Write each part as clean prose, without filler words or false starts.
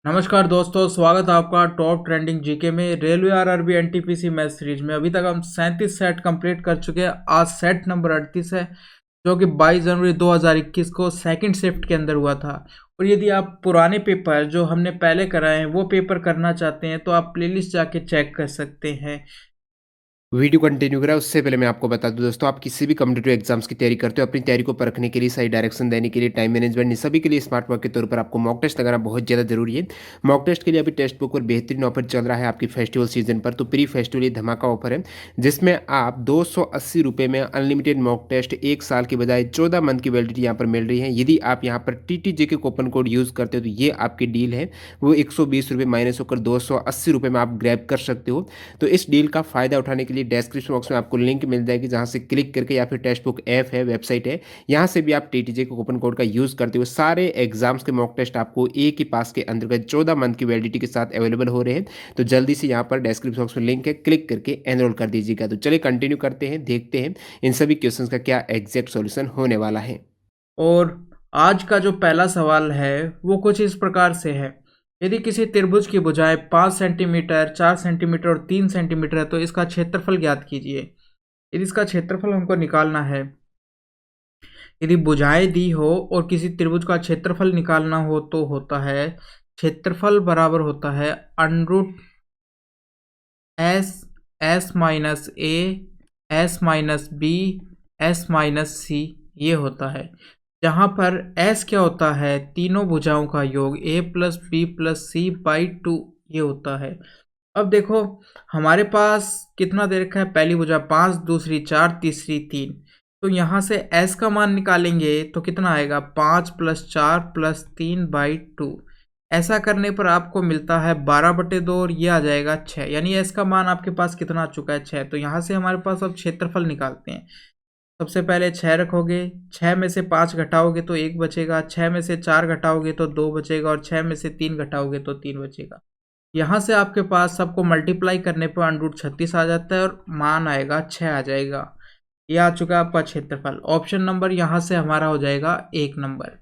नमस्कार दोस्तों, स्वागत है आपका टॉप ट्रेंडिंग जीके में। Railway RRB NTPC math series में अभी तक हम 37 सेट कंप्लीट कर चुके हैं। आज सेट नंबर 38 है, जो कि 22 जनवरी 2021 को सेकंड शिफ्ट के अंदर हुआ था। और यदि आप पुराने पेपर जो हमने पहले कराए हैं वो पेपर करना चाहते हैं तो आप प्लेलिस्ट जाके चेक कर सकते हैं। वीडियो कंटिन्यू करें उससे पहले मैं आपको बता दूं दोस्तों, आप किसी भी कॉम्पिटिटिव एग्जाम्स की तैयारी करते हो, अपनी तैयारी को परखने के लिए, सही डायरेक्शन देने के लिए, टाइम मैनेजमेंट इन सभी के लिए स्मार्ट वर्क के तौर पर आपको मॉक टेस्ट लगाना बहुत ज़्यादा जरूरी है। मॉक टेस्ट के लिए अभी टेक्स्ट बुक पर बेहतरीन ऑफर चल रहा है आपकी फेस्टिवल सीजन पर। तो प्री फेस्टिवल ये धमाका ऑफर है जिसमें आप 280 रुपये में अनलिमिटेड मॉक टेस्ट 1 साल की बजाय 14 मंथ की वैलिडिटी यहाँ पर मिल रही है। यदि आप यहाँ पर TTJ के कूपन कोड यूज़ करते हो तो ये आपकी डील है वो 120 रुपये माइनस होकर 280 रुपये में आप ग्रैब कर सकते हो। तो इस डील का फ़ायदा उठाने के लिए डिस्क्रिप्शन बॉक्स में आपको लिंक मिल जाएगी, जहां से क्लिक करके, या फिर टेक्स्ट बुक ऐप है, वेबसाइट है, यहां से भी आप TTJ के कूपन कोड का यूज़ करते हुए सारे एग्जाम्स के मॉक टेस्ट आपको एक ही पास के अंतर्गत 14 मंथ की वैलिडिटी के साथ अवेलेबल हो रहे हैं। तो जल्दी से यहाँ पर डिस्क्रिप्शन बॉक्स में लिंक है, क्लिक करके एनरोल कर दीजिएगा। तो चलिए कंटिन्यू करते हैं, देखते हैं इन सभी क्वेश्चन का क्या एग्जैक्ट सॉल्यूशन होने वाला है। और आज का जो पहला सवाल है वो कुछ इस प्रकार से है। यदि किसी त्रिभुज की भुजाएं 5 सेंटीमीटर, 4 सेंटीमीटर और 3 सेंटीमीटर है तो इसका क्षेत्रफल ज्ञात कीजिए। यदि इसका क्षेत्रफल हमको निकालना है, यदि भुजाएं दी हो और किसी त्रिभुज का क्षेत्रफल निकालना हो तो होता है क्षेत्रफल बराबर होता है under root S S minus A S minus B S minus C, ये होता है। जहाँ पर एस क्या होता है, तीनों भुजाओं का योग A plus B plus C by 2 ये होता है। अब देखो हमारे पास कितना दे रखा है, पहली भुजा 5, दूसरी 4, तीसरी 3। तो यहाँ से s का मान निकालेंगे तो कितना आएगा, 5 प्लस 4 प्लस 3 बाई 2। ऐसा करने पर आपको मिलता है 12/2 और ये आ जाएगा 6, यानी s का मान आपके पास कितना आ चुका है, 6। तो यहाँ से हमारे पास अब क्षेत्रफल निकालते हैं। सबसे पहले 6 रखोगे, 6 में से 5 घटाओगे तो 1 बचेगा, 6 में से 4 घटाओगे तो 2 बचेगा और 6 में से 3 घटाओगे तो 3 बचेगा। यहाँ से आपके पास सबको मल्टीप्लाई करने पर अंडरूट 36 आ जाता है और मान आएगा 6 आ जाएगा। ये आ चुका है आपका क्षेत्रफल। ऑप्शन नंबर यहाँ से हमारा हो जाएगा 1 नंबर।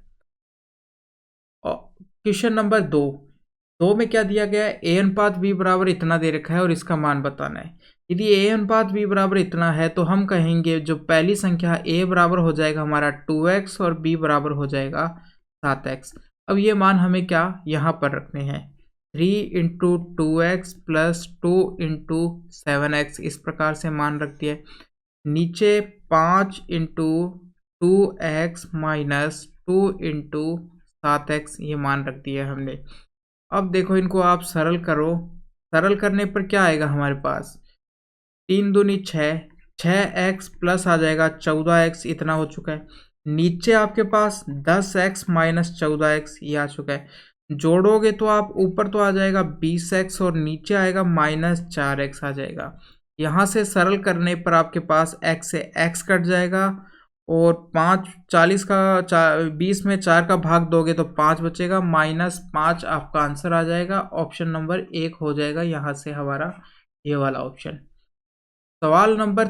क्वेश्चन नंबर 2 में क्या दिया गया है, ए अनुपात बी बराबर इतना दे रखा है और इसका मान बताना है। यदि ए अनुपात बी बराबर इतना है तो हम कहेंगे जो पहली संख्या ए बराबर हो जाएगा हमारा 2x और बी बराबर हो जाएगा 7x। अब ये मान हमें क्या यहाँ पर रखने हैं, 3 into 2x plus 2 into 7x, इस प्रकार से मान रख दिया। नीचे 5 into 2x minus 2 into 7x ये मान रख दिया हमने। अब देखो इनको आप सरल करो, सरल करने पर क्या आएगा हमारे पास, 3 दूनी 6, 6x प्लस आ जाएगा 14x, इतना हो चुका है। नीचे आपके पास 10x माइनस 14x ये आ चुका है। जोड़ोगे तो आप ऊपर तो आ जाएगा 20x और नीचे आएगा माइनस 4x आ जाएगा। यहाँ से सरल करने पर आपके पास x से x कट जाएगा और 5 40 का 20 में 4 का भाग दोगे तो 5 बचेगा, -5 आपका आंसर आ जाएगा। ऑप्शन नंबर 1 हो जाएगा यहाँ से हमारा ये वाला ऑप्शन। सवाल नंबर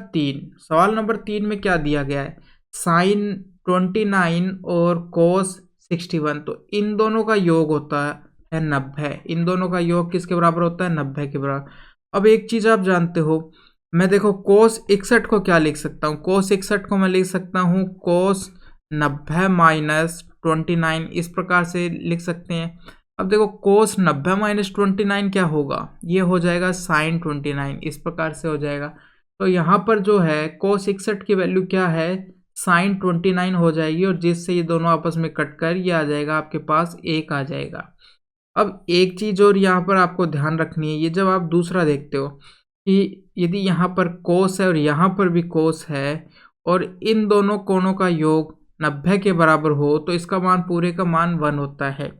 3 में क्या दिया गया है, साइन 29 और कोस 61, तो इन दोनों का योग होता है 90। इन दोनों का योग किसके बराबर होता है, 90 के बराबर। अब एक चीज आप जानते हो, मैं देखो कोस 61 को क्या लिख सकता हूँ, कोस 61 को मैं लिख सकता हूँ कोस 90 माइनस 29, इस प्रकार से लिख सकते हैं। अब देखो कोस 90 माइनस 29 क्या होगा, ये हो जाएगा साइन 29, इस प्रकार से हो जाएगा। तो यहाँ पर जो है कोस 61 की वैल्यू क्या है, साइन 29 हो जाएगी और जिससे ये दोनों आपस में कटकर ये आ जाएगा आपके पास 1 आ जाएगा। अब एक चीज और यहाँ पर आपको ध्यान रखनी है, ये जब आप दूसरा देखते हो कि यदि यहाँ पर कोस है और यहाँ पर भी कोस है और इन दोनों कोणों का योग 90 के बराबर हो तो इसका मान पूरे का मान 1 होता है।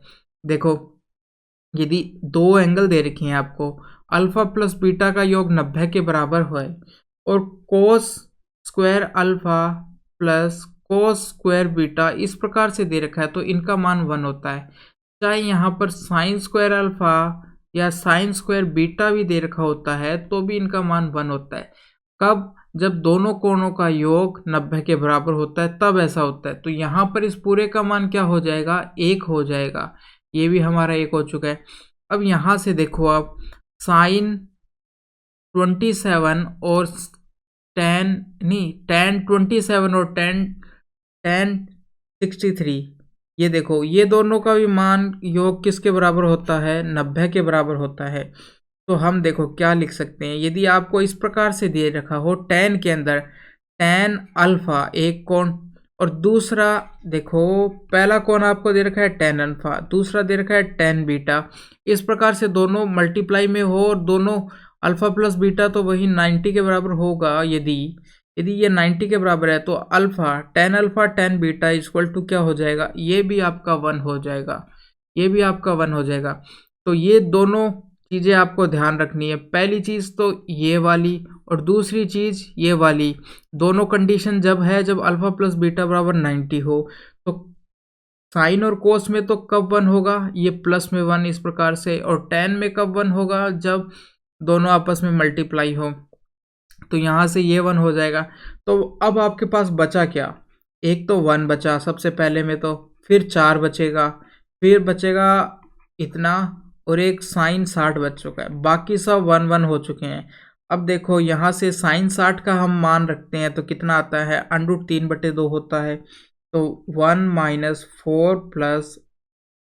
देखो यदि दो एंगल दे रखे हैं आपको, अल्फा प्लस बीटा का योग 90 के बराबर है और cos square alpha plus cos square beta इस प्रकार से दे रखा है तो इनका मान 1 होता है। चाहे यहाँ पर साइन स्क्वायर अल्फा या साइन स्क्वायर बीटा भी दे रखा होता है तो भी इनका मान 1 होता है। कब, जब दोनों कोणों का योग 90 के बराबर होता है तब ऐसा होता है। तो यहाँ पर इस पूरे का मान क्या हो जाएगा, 1 हो जाएगा। ये भी हमारा एक हो चुका है। अब यहाँ से देखो आप साइन 27 और टेन नहीं टेन 27 और टेन 63, ये देखो ये दोनों का भी मान योग किसके बराबर होता है, 90 के बराबर होता है। तो हम देखो क्या लिख सकते हैं, यदि आपको इस प्रकार से दे रखा हो टेन के अंदर टेन अल्फा एक कोण, और दूसरा देखो पहला कोण आपको दे रखा है टेन अल्फा, दूसरा दे रखा है टेन बीटा, इस प्रकार से दोनों मल्टीप्लाई में हो और दोनों अल्फा प्लस बीटा तो वही 90 के बराबर होगा। यदि यदि ये 90 के बराबर है तो alpha ten beta equal to क्या हो जाएगा, ये भी आपका 1 हो जाएगा, ये भी आपका 1 हो जाएगा। तो ये दोनों चीज़ें आपको ध्यान रखनी है, पहली चीज़ तो ये वाली और दूसरी चीज़ ये वाली, दोनों कंडीशन जब है जब अल्फा प्लस बीटा बराबर 90 हो। तो साइन और कोस में तो कब 1 होगा, ये प्लस में 1 इस प्रकार से, और टेन में कब 1 होगा, जब दोनों आपस में मल्टीप्लाई हो। तो यहाँ से ये 1 हो जाएगा। तो अब आपके पास बचा क्या, एक तो 1 बचा सबसे पहले में, तो फिर 4 बचेगा, फिर बचेगा इतना, और एक साइन 60 बच चुका है, बाकी सब 1 1 हो चुके हैं। अब देखो यहाँ से साइन 60 का हम मान रखते हैं तो कितना आता है, √3/2 होता है। तो 1 - 4 +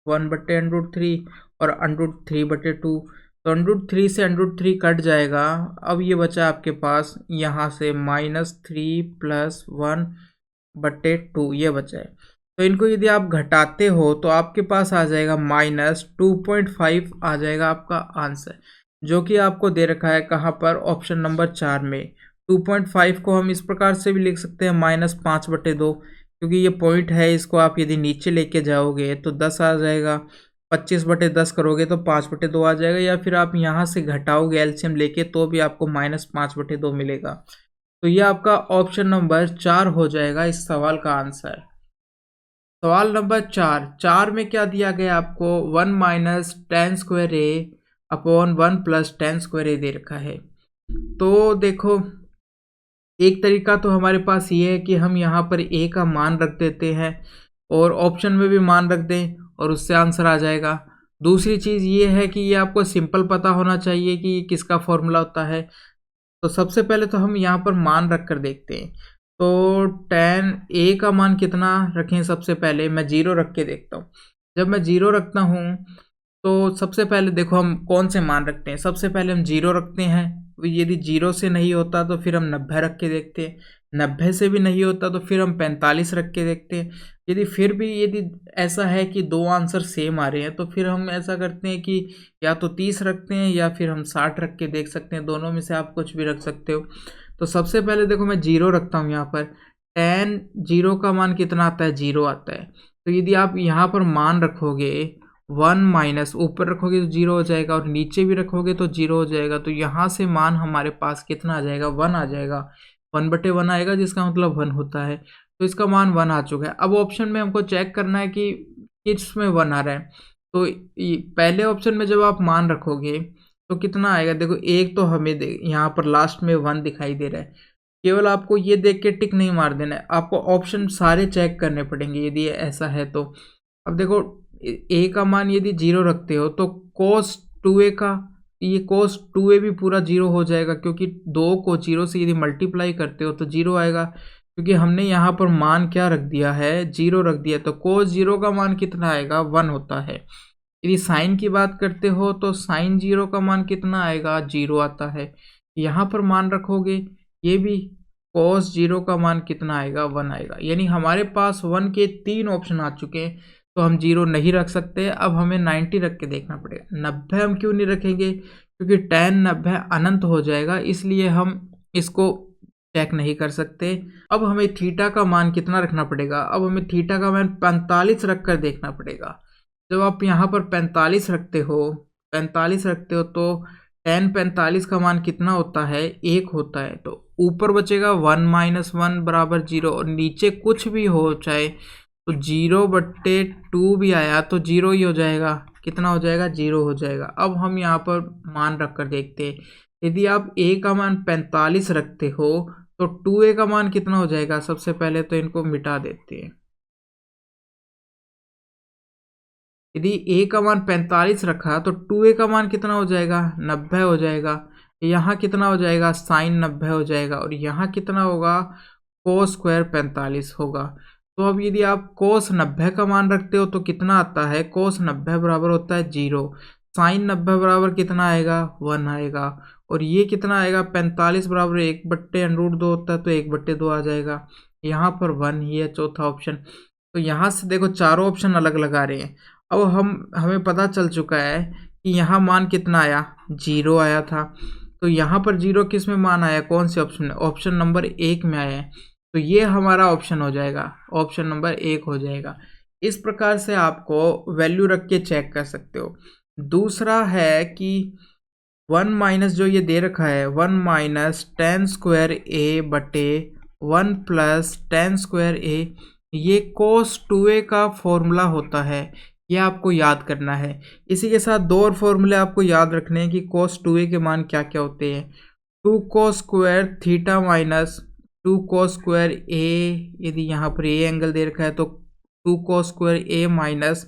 1/√3 और √3/2, तो √3 से √3 कट जाएगा। अब ये बचा आपके पास यहाँ से -3 + 1/2 ये बचा है। तो इनको यदि आप घटाते हो तो आपके पास आ जाएगा -2.5 आ जाएगा आपका आंसर, जो कि आपको दे रखा है कहाँ पर, ऑप्शन नंबर 4 में। 2.5 को हम इस प्रकार से भी लिख सकते हैं -5/2, क्योंकि ये पॉइंट है, इसको आप यदि नीचे लेके जाओगे तो 10 आ जाएगा, 25/10 करोगे तो 5/2 आ जाएगा, या फिर आप यहाँ से घटाओगे एलसीएम लेके तो भी आपको -5/2 मिलेगा। तो ये आपका ऑप्शन नंबर 4 हो जाएगा इस सवाल का आंसर। सवाल नंबर 4 में क्या दिया गया आपको, 1 - tan² अपॉन 1 + tan² दे रखा है। तो देखो एक तरीका तो हमारे पास ये है कि हम यहाँ पर a का मान रख देते हैं और ऑप्शन में भी मान रख दें और उससे आंसर आ जाएगा। दूसरी चीज़ ये है कि ये आपको सिंपल पता होना चाहिए कि किसका फॉर्मूला होता है। तो सबसे पहले तो हम यहाँ पर मान रख कर देखते हैं। तो tan a का मान कितना रखें, सबसे पहले मैं 0 रख के देखता हूँ। जब मैं 0 रखता हूँ तो सबसे पहले देखो हम कौन से मान रखते हैं, सबसे पहले हम 0 रखते हैं, यदि 0 से नहीं होता तो फिर हम 90 रख के देखते हैं, 90 से भी नहीं होता तो फिर हम 45 रख के देखते हैं। यदि फिर भी यदि ऐसा है कि दो आंसर सेम आ रहे हैं तो फिर हम ऐसा करते हैं कि या तो 30 रखते हैं या फिर हम 60 रख के देख सकते हैं, दोनों में से आप कुछ भी रख सकते हो। तो सबसे पहले देखो मैं 0 रखता हूँ यहाँ पर, tan 0 का मान कितना आता है, 0 आता है। तो यदि आप यहाँ पर मान रखोगे 1 - ऊपर रखोगे तो 0 हो जाएगा और नीचे भी रखोगे तो 0 हो जाएगा। तो यहाँ से मान हमारे पास कितना आ जाएगा, 1 आ जाएगा, 1/1 आएगा, जिसका मतलब 1 होता है। तो इसका मान 1 आ चुका है। अब ऑप्शन में हमको चेक करना है कि किस में 1 आ रहा है। तो पहले ऑप्शन में जब आप मान रखोगे तो कितना आएगा, देखो एक तो हमें यहाँ पर लास्ट में 1 दिखाई दे रहा है। केवल आपको ये देख के टिक नहीं मार देना है, आपको ऑप्शन सारे चेक करने पड़ेंगे यदि ऐसा है तो। अब देखो a का मान यदि 0 रखते हो तो cos 2a का, ये cos 2a भी पूरा 0 हो जाएगा, क्योंकि 2 को 0 से यदि मल्टीप्लाई करते हो तो 0 आएगा, क्योंकि हमने यहाँ पर मान क्या रख दिया है, 0 रख दिया। तो cos 0 का मान कितना आएगा, 1 होता है। यदि साइन की बात करते हो तो साइन 0 का मान कितना आएगा, 0 आता है। यहाँ पर मान रखोगे ये भी, cos 0 का मान कितना आएगा, 1 आएगा। यानी हमारे पास 1 के 3 ऑप्शन आ चुके हैं, तो हम 0 नहीं रख सकते। अब हमें 90 रख के देखना पड़ेगा। 90 हम क्यों नहीं रखेंगे, क्योंकि tan 90 अनंत हो जाएगा, इसलिए हम इसको चेक नहीं कर सकते। अब हमें थीटा का मान कितना रखना पड़ेगा, अब हमें थीटा का मान 45 रख कर देखना पड़ेगा। जब आप यहाँ पर 45 रखते हो तो tan 45 का मान कितना होता है, 1 होता है। तो ऊपर बचेगा 1 - 1 बराबर 0, और नीचे कुछ भी हो चाहे तो 0/2 भी आया तो 0 ही हो जाएगा। कितना हो जाएगा, 0 हो जाएगा। अब हम यहाँ पर मान रख कर देखते हैं। यदि आप a का मान 45 रखते हो तो 2a का मान कितना हो जाएगा, सबसे पहले तो इनको मिटा देते हैं। यदि a का मान 45 रखा तो 2a का मान कितना हो जाएगा, 90 हो जाएगा। यहाँ कितना हो जाएगा, साइन 90 हो जाएगा। और यहाँ कितना होगा, कोस स्क्वायर 45 होगा। तो अब यदि आप कोस 90 का मान रखते हो तो कितना आता है, कोस 90 बराबर होता है 0, साइन 90 बराबर कितना आएगा, 1 आएगा। और ये कितना आएगा, 45 बराबर 1/√2 होता है तो 1/2 आ जाएगा। यहाँ पर 1 ही है चौथा ऑप्शन। तो यहाँ से देखो चारों ऑप्शन अलग लगा रहे हैं। अब हमें पता चल चुका है कि यहाँ मान कितना आया, 0 आया था। तो यहाँ पर 0 किस में मान आया, कौन से ऑप्शन में, ऑप्शन नंबर 1 में आया है। तो ये हमारा ऑप्शन हो जाएगा, ऑप्शन नंबर 1 हो जाएगा। इस प्रकार से आपको वैल्यू रख के चेक कर सकते हो। दूसरा है कि 1 माइनस जो ये दे रखा है, 1 माइनस टेन स्क्वायर ए बटे 1 प्लस टेन स्क्वायर ए, ये कोस 2a का फॉर्मूला होता है, ये आपको याद करना है। इसी के साथ दो और फॉर्मूले आपको याद रखने हैं कि कोस 2a के मान क्या क्या होते हैं। 2 cos square theta minus 2 cos square A, यदि यहाँ पर ए एंगल दे रखा है तो 2 कोस स्क्वायर ए माइनस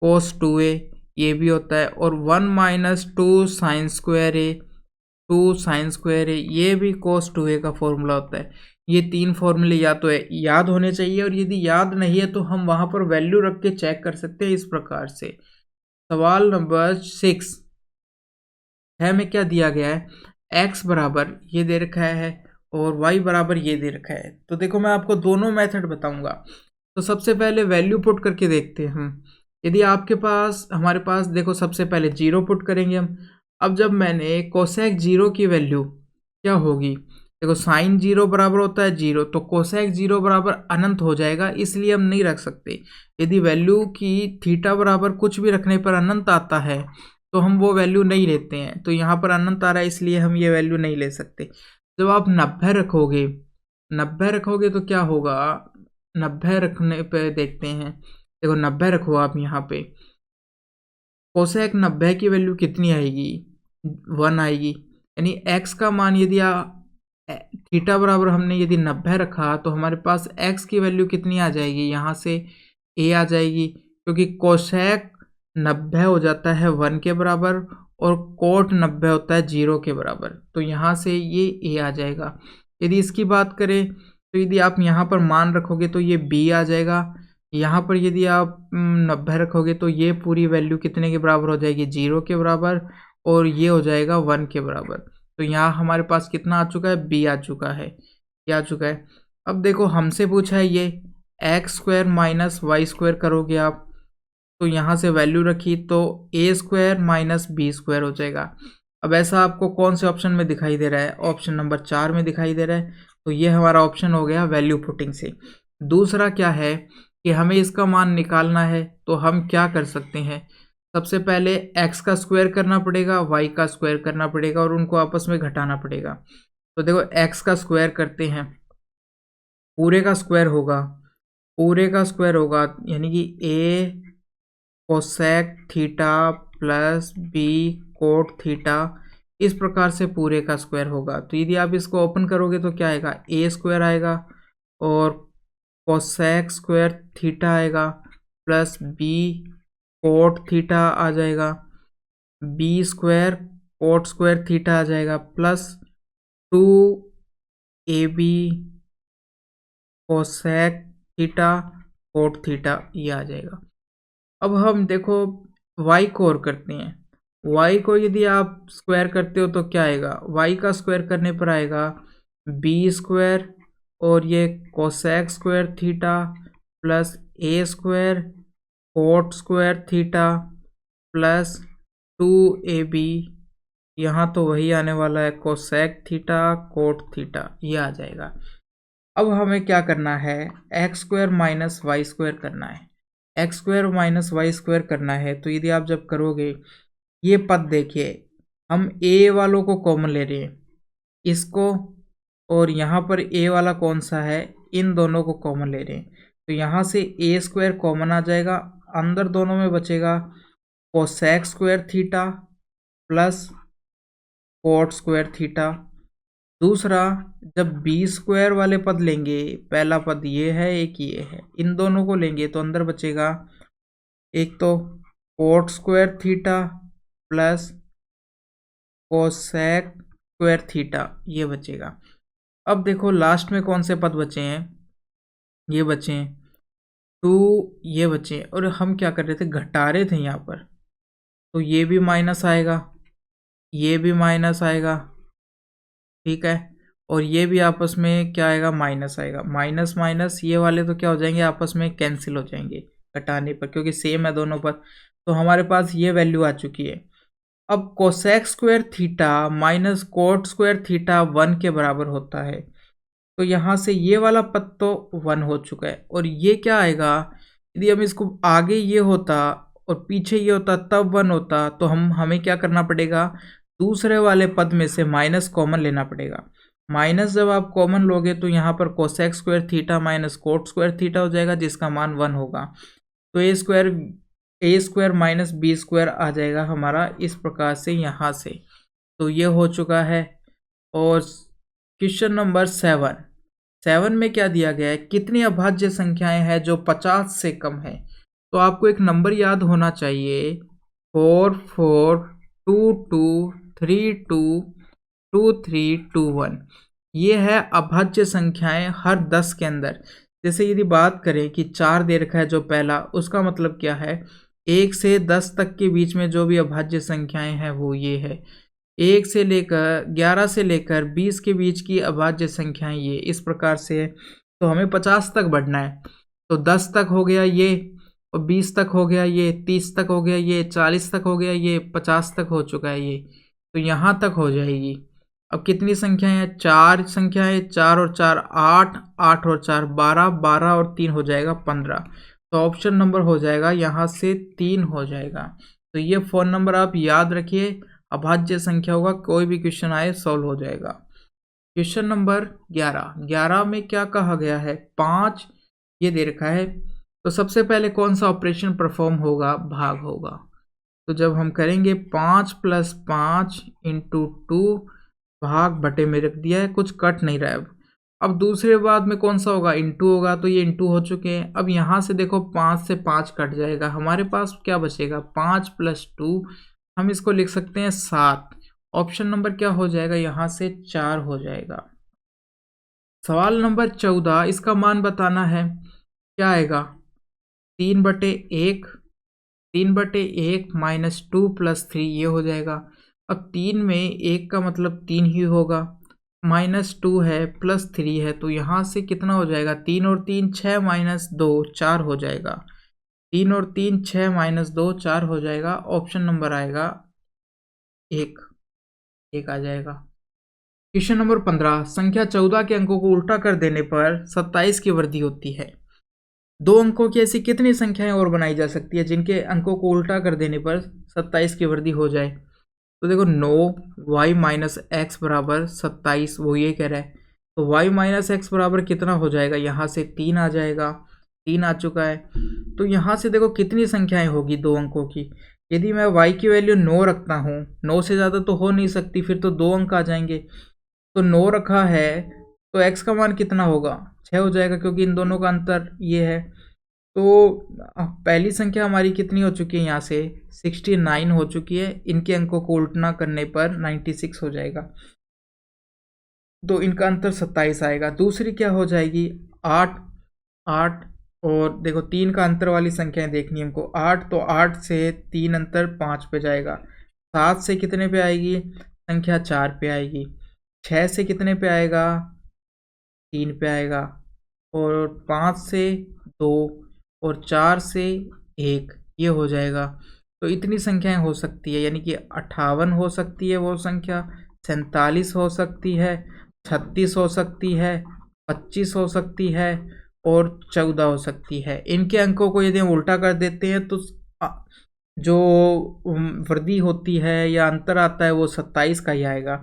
कोस 2a, ये भी होता है। और 1 माइनस 2 साइन स्क्वायर ए, 2 साइन स्क्वायर ए, ये भी कोस 2a का फॉर्मूला होता है। ये 3 फॉर्मूले या तो याद होने चाहिए, और यदि याद नहीं है तो हम वहाँ पर वैल्यू रख के चेक कर सकते हैं इस प्रकार से। सवाल नंबर 6 है में क्या दिया गया है, x बराबर ये दे रखा है और y बराबर ये दे रखा है। तो देखो मैं आपको दोनों मेथड बताऊंगा। तो सबसे पहले वैल्यू पुट करके देखते हैं हम। यदि आपके पास, हमारे पास देखो सबसे पहले 0 पुट करेंगे हम। अब जब मैंने कोसेक 0 की वैल्यू क्या होगी, देखो साइन 0 बराबर होता है 0, तो कोसेक 0 बराबर अनंत हो जाएगा, इसलिए हम नहीं रख सकते। यदि वैल्यू की थीटा बराबर कुछ भी रखने पर अनंत आता है तो हम वो वैल्यू नहीं लेते हैं। तो यहाँ पर अनंत आ रहा है इसलिए हम ये वैल्यू नहीं ले सकते। जब आप 90 रखोगे, 90 रखोगे तो क्या होगा, 90 रखने पे देखते हैं। देखो 90 रखो आप यहाँ पे, कोसेक 90 की वैल्यू कितनी आएगी, 1 आएगी। यानी x का मान यदि थीटा बराबर हमने यदि 90 रखा तो हमारे पास x की वैल्यू कितनी आ जाएगी, यहाँ से a आ जाएगी, क्योंकि कोसेक 90 हो जाता है 1 के बराबर और कोट 90 होता है 0 के बराबर। तो यहाँ से ये a आ जाएगा। यदि इसकी बात करें तो यदि आप यहाँ पर मान रखोगे तो ये b आ जाएगा। यहाँ पर यदि आप 90 रखोगे तो ये पूरी वैल्यू कितने के बराबर हो जाएगी, 0 के बराबर, और ये हो जाएगा 1 के बराबर। तो यहाँ हमारे पास कितना आ चुका है, b आ चुका है, क्या आ चुका है। अब देखो हमसे पूछा है ये X square minus Y square करोगे आप, तो यहाँ से वैल्यू रखी तो a square minus B square हो जाएगा। अब ऐसा आपको कौन से ऑप्शन में दिखाई दे रहा है, ऑप्शन नंबर 4 में दिखाई दे रहा है। तो ये हमारा ऑप्शन हो गया वैल्यू पुटिंग से। दूसरा क्या है कि हमें इसका मान निकालना है, तो हम क्या कर सकते हैं, सबसे पहले x का स्क्वायर करना पड़ेगा, y का स्क्वायर करना पड़ेगा और उनको आपस में घटाना पड़ेगा। तो देखो x का स्क्वायर करते हैं, पूरे का स्क्वायर होगा, पूरे का स्क्वायर होगा यानी कि a cosec theta plus b cot theta, इस प्रकार से पूरे का स्क्वायर होगा। तो यदि आप इसको ओपन करोगे तो क्या आएगा, a स्क्वायर आएगा और कोसेक स्क्वायर थीटा आएगा प्लस b कोट थीटा आ जाएगा, b square cot square theta आ जाएगा plus 2ab cosec theta cot theta, ये आ जाएगा। अब हम देखो y को और करते हैं। y को यदि आप स्क्वायर करते हो तो क्या आएगा, y का स्क्वायर करने पर आएगा b स्क्वायर और ये cosec square theta plus a square cot square theta plus 2ab, यहाँ तो वही आने वाला है कोसेक थीटा कोट थीटा, ये आ जाएगा। अब हमें क्या करना है, X square minus Y square करना है, X square minus Y square करना है। तो यदि आप जब करोगे, ये पद देखिए, हम a वालों को कॉमन ले रहे हैं, इसको, और यहाँ पर a वाला कौन सा है, इन दोनों को कॉमन ले रहे हैं। तो यहाँ से a स्क्वायर कॉमन आ जाएगा, अंदर दोनों में बचेगा cosec square theta plus coat square theta. दूसरा, जब बी स्क्वायर वाले पद लेंगे, पहला पद ये है, एक ये है, इन दोनों को लेंगे तो अंदर बचेगा एक तो coat square theta plus cosec square theta, ये बचेगा। अब देखो लास्ट में कौन से पद बचे हैं, ये बचे हैं 2, ये बचे हैं, और हम क्या कर रहे थे, घटा रहे थे यहाँ पर, तो ये भी माइनस आएगा, ये भी माइनस आएगा, ठीक है, और ये भी आपस में क्या आएगा, माइनस आएगा। माइनस माइनस ये वाले तो क्या हो जाएंगे, आपस में कैंसिल हो जाएंगे घटाने पर, क्योंकि सेम है दोनों पर। तो हमारे पास ये वैल्यू आ चुकी है। अब cosec square theta minus cot square theta 1 के बराबर होता है, तो यहाँ से ये वाला पद तो 1 हो चुका है, और ये क्या आएगा, यदि हम इसको आगे ये होता और पीछे ये होता तब 1 होता, तो हमें क्या करना पड़ेगा, दूसरे वाले पद में से माइनस कॉमन लेना पड़ेगा। माइनस जब आप कॉमन लोगे तो यहाँ पर cosec square theta minus cot square theta हो जाएगा, जिसका मान 1 होगा, तो ए स्क्वायर माइनस बी स्क्वायर आ जाएगा हमारा इस प्रकार से यहाँ से। तो ये हो चुका है। और क्वेश्चन नंबर 7 में क्या दिया गया है, कितनी अभाज्य संख्याएं हैं जो 50 से कम है। तो आपको एक नंबर याद होना चाहिए, 4 4 2 2 3 2 2 3 2 1। ये है अभाज्य संख्याएं हर 10 के अंदर। जैसे यदि बात करें कि 4 दे रखा है जो पहला, उसका मतलब क्या है, 1 से 10 तक के बीच में जो भी अभाज्य संख्याएं हैं वो ये है। 1 से लेकर 11 से लेकर 20 के बीच की अभाज्य संख्याएं ये इस प्रकार से है। तो हमें 50 तक बढ़ना है, तो 10 तक हो गया ये, और 20 तक हो गया ये, 30 तक हो गया ये, 40 तक हो गया ये, 50 तक हो चुका है ये, तो यहाँ तक हो जाएगी। अब कितनी संख्याएं हैं, 4 संख्याएं, 4 और 4 8, 8 और 4 12, 12 और 3 हो जाएगा 15। तो ऑप्शन नंबर हो जाएगा यहाँ से 3 हो जाएगा। तो ये फ़ोन नंबर आप याद रखिए, अभाज्य संख्या होगा, कोई भी क्वेश्चन आए सॉल्व हो जाएगा। क्वेश्चन नंबर 11 में क्या कहा गया है, 5 ये दे रखा है, तो सबसे पहले कौन सा ऑपरेशन परफॉर्म होगा, भाग होगा। तो जब हम करेंगे 5 + 5 × 2 भाग बटे में रख दिया है, कुछ कट नहीं रहा है। अब दूसरे बाद में कौन सा होगा, इंटू होगा, तो ये इंटू हो चुके हैं। अब यहाँ से देखो 5 से 5 कट जाएगा, हमारे पास क्या बचेगा, 5 + 2, हम इसको लिख सकते हैं 7। ऑप्शन नंबर क्या हो जाएगा, यहाँ से 4 हो जाएगा। सवाल नंबर 14, इसका मान बताना है, क्या आएगा, 3/1 3/1 - 2 + 3 ये हो जाएगा। अब 3 में 1 का मतलब 3 ही होगा, -2 है +3 है, तो यहाँ से कितना हो जाएगा, 3 और 3 6 - 2 4 हो जाएगा। 3 और 3 6 - 2 4 हो जाएगा। ऑप्शन नंबर आएगा 1 आ जाएगा। क्वेश्चन नंबर 15, संख्या 14 के अंकों को उल्टा कर देने पर 27 की वृद्धि होती है। 2 अंकों की ऐसी कितनी संख्याएं और बनाई जा सकती है जिनके अंकों को उल्टा कर देने पर 27 की वृद्धि हो जाए। तो देखो 9y - x बराबर 27, वो ये कह रहा है, तो y - x बराबर कितना हो जाएगा, यहाँ से 3 आ जाएगा, 3 आ चुका है। तो यहाँ से देखो कितनी संख्याएं होगी 2 अंकों की। यदि मैं y की वैल्यू 9 रखता हूँ, 9 से ज़्यादा तो हो नहीं सकती, फिर तो 2 अंक आ जाएंगे। तो 9 रखा है तो x का मान कितना होगा, 6 हो जाएगा, क्योंकि इन दोनों का अंतर ये है। तो पहली संख्या हमारी कितनी हो चुकी है, यहाँ से 69 हो चुकी है, इनके अंकों को उल्टना करने पर 96 हो जाएगा, तो इनका अंतर 27 आएगा। दूसरी क्या हो जाएगी, 8 8, और देखो 3 का अंतर वाली संख्याएं देखनी हमको, 8 तो 8 से 3 अंतर 5 पे जाएगा, 7 से कितने पे आएगी, संख्या 4 पे आएगी, 6 से कितने पे आएगा, 3 पे आएगा, और 5 से 2, और 4 से 1, ये हो जाएगा। तो इतनी संख्याएं हो सकती है, यानी कि 58 हो सकती है वो संख्या, 47 हो सकती है, 36 हो सकती है, 25 हो सकती है, और 14 हो सकती है। इनके अंकों को यदि हम उल्टा कर देते हैं तो जो वृद्धि होती है या अंतर आता है वो 27 का ही आएगा।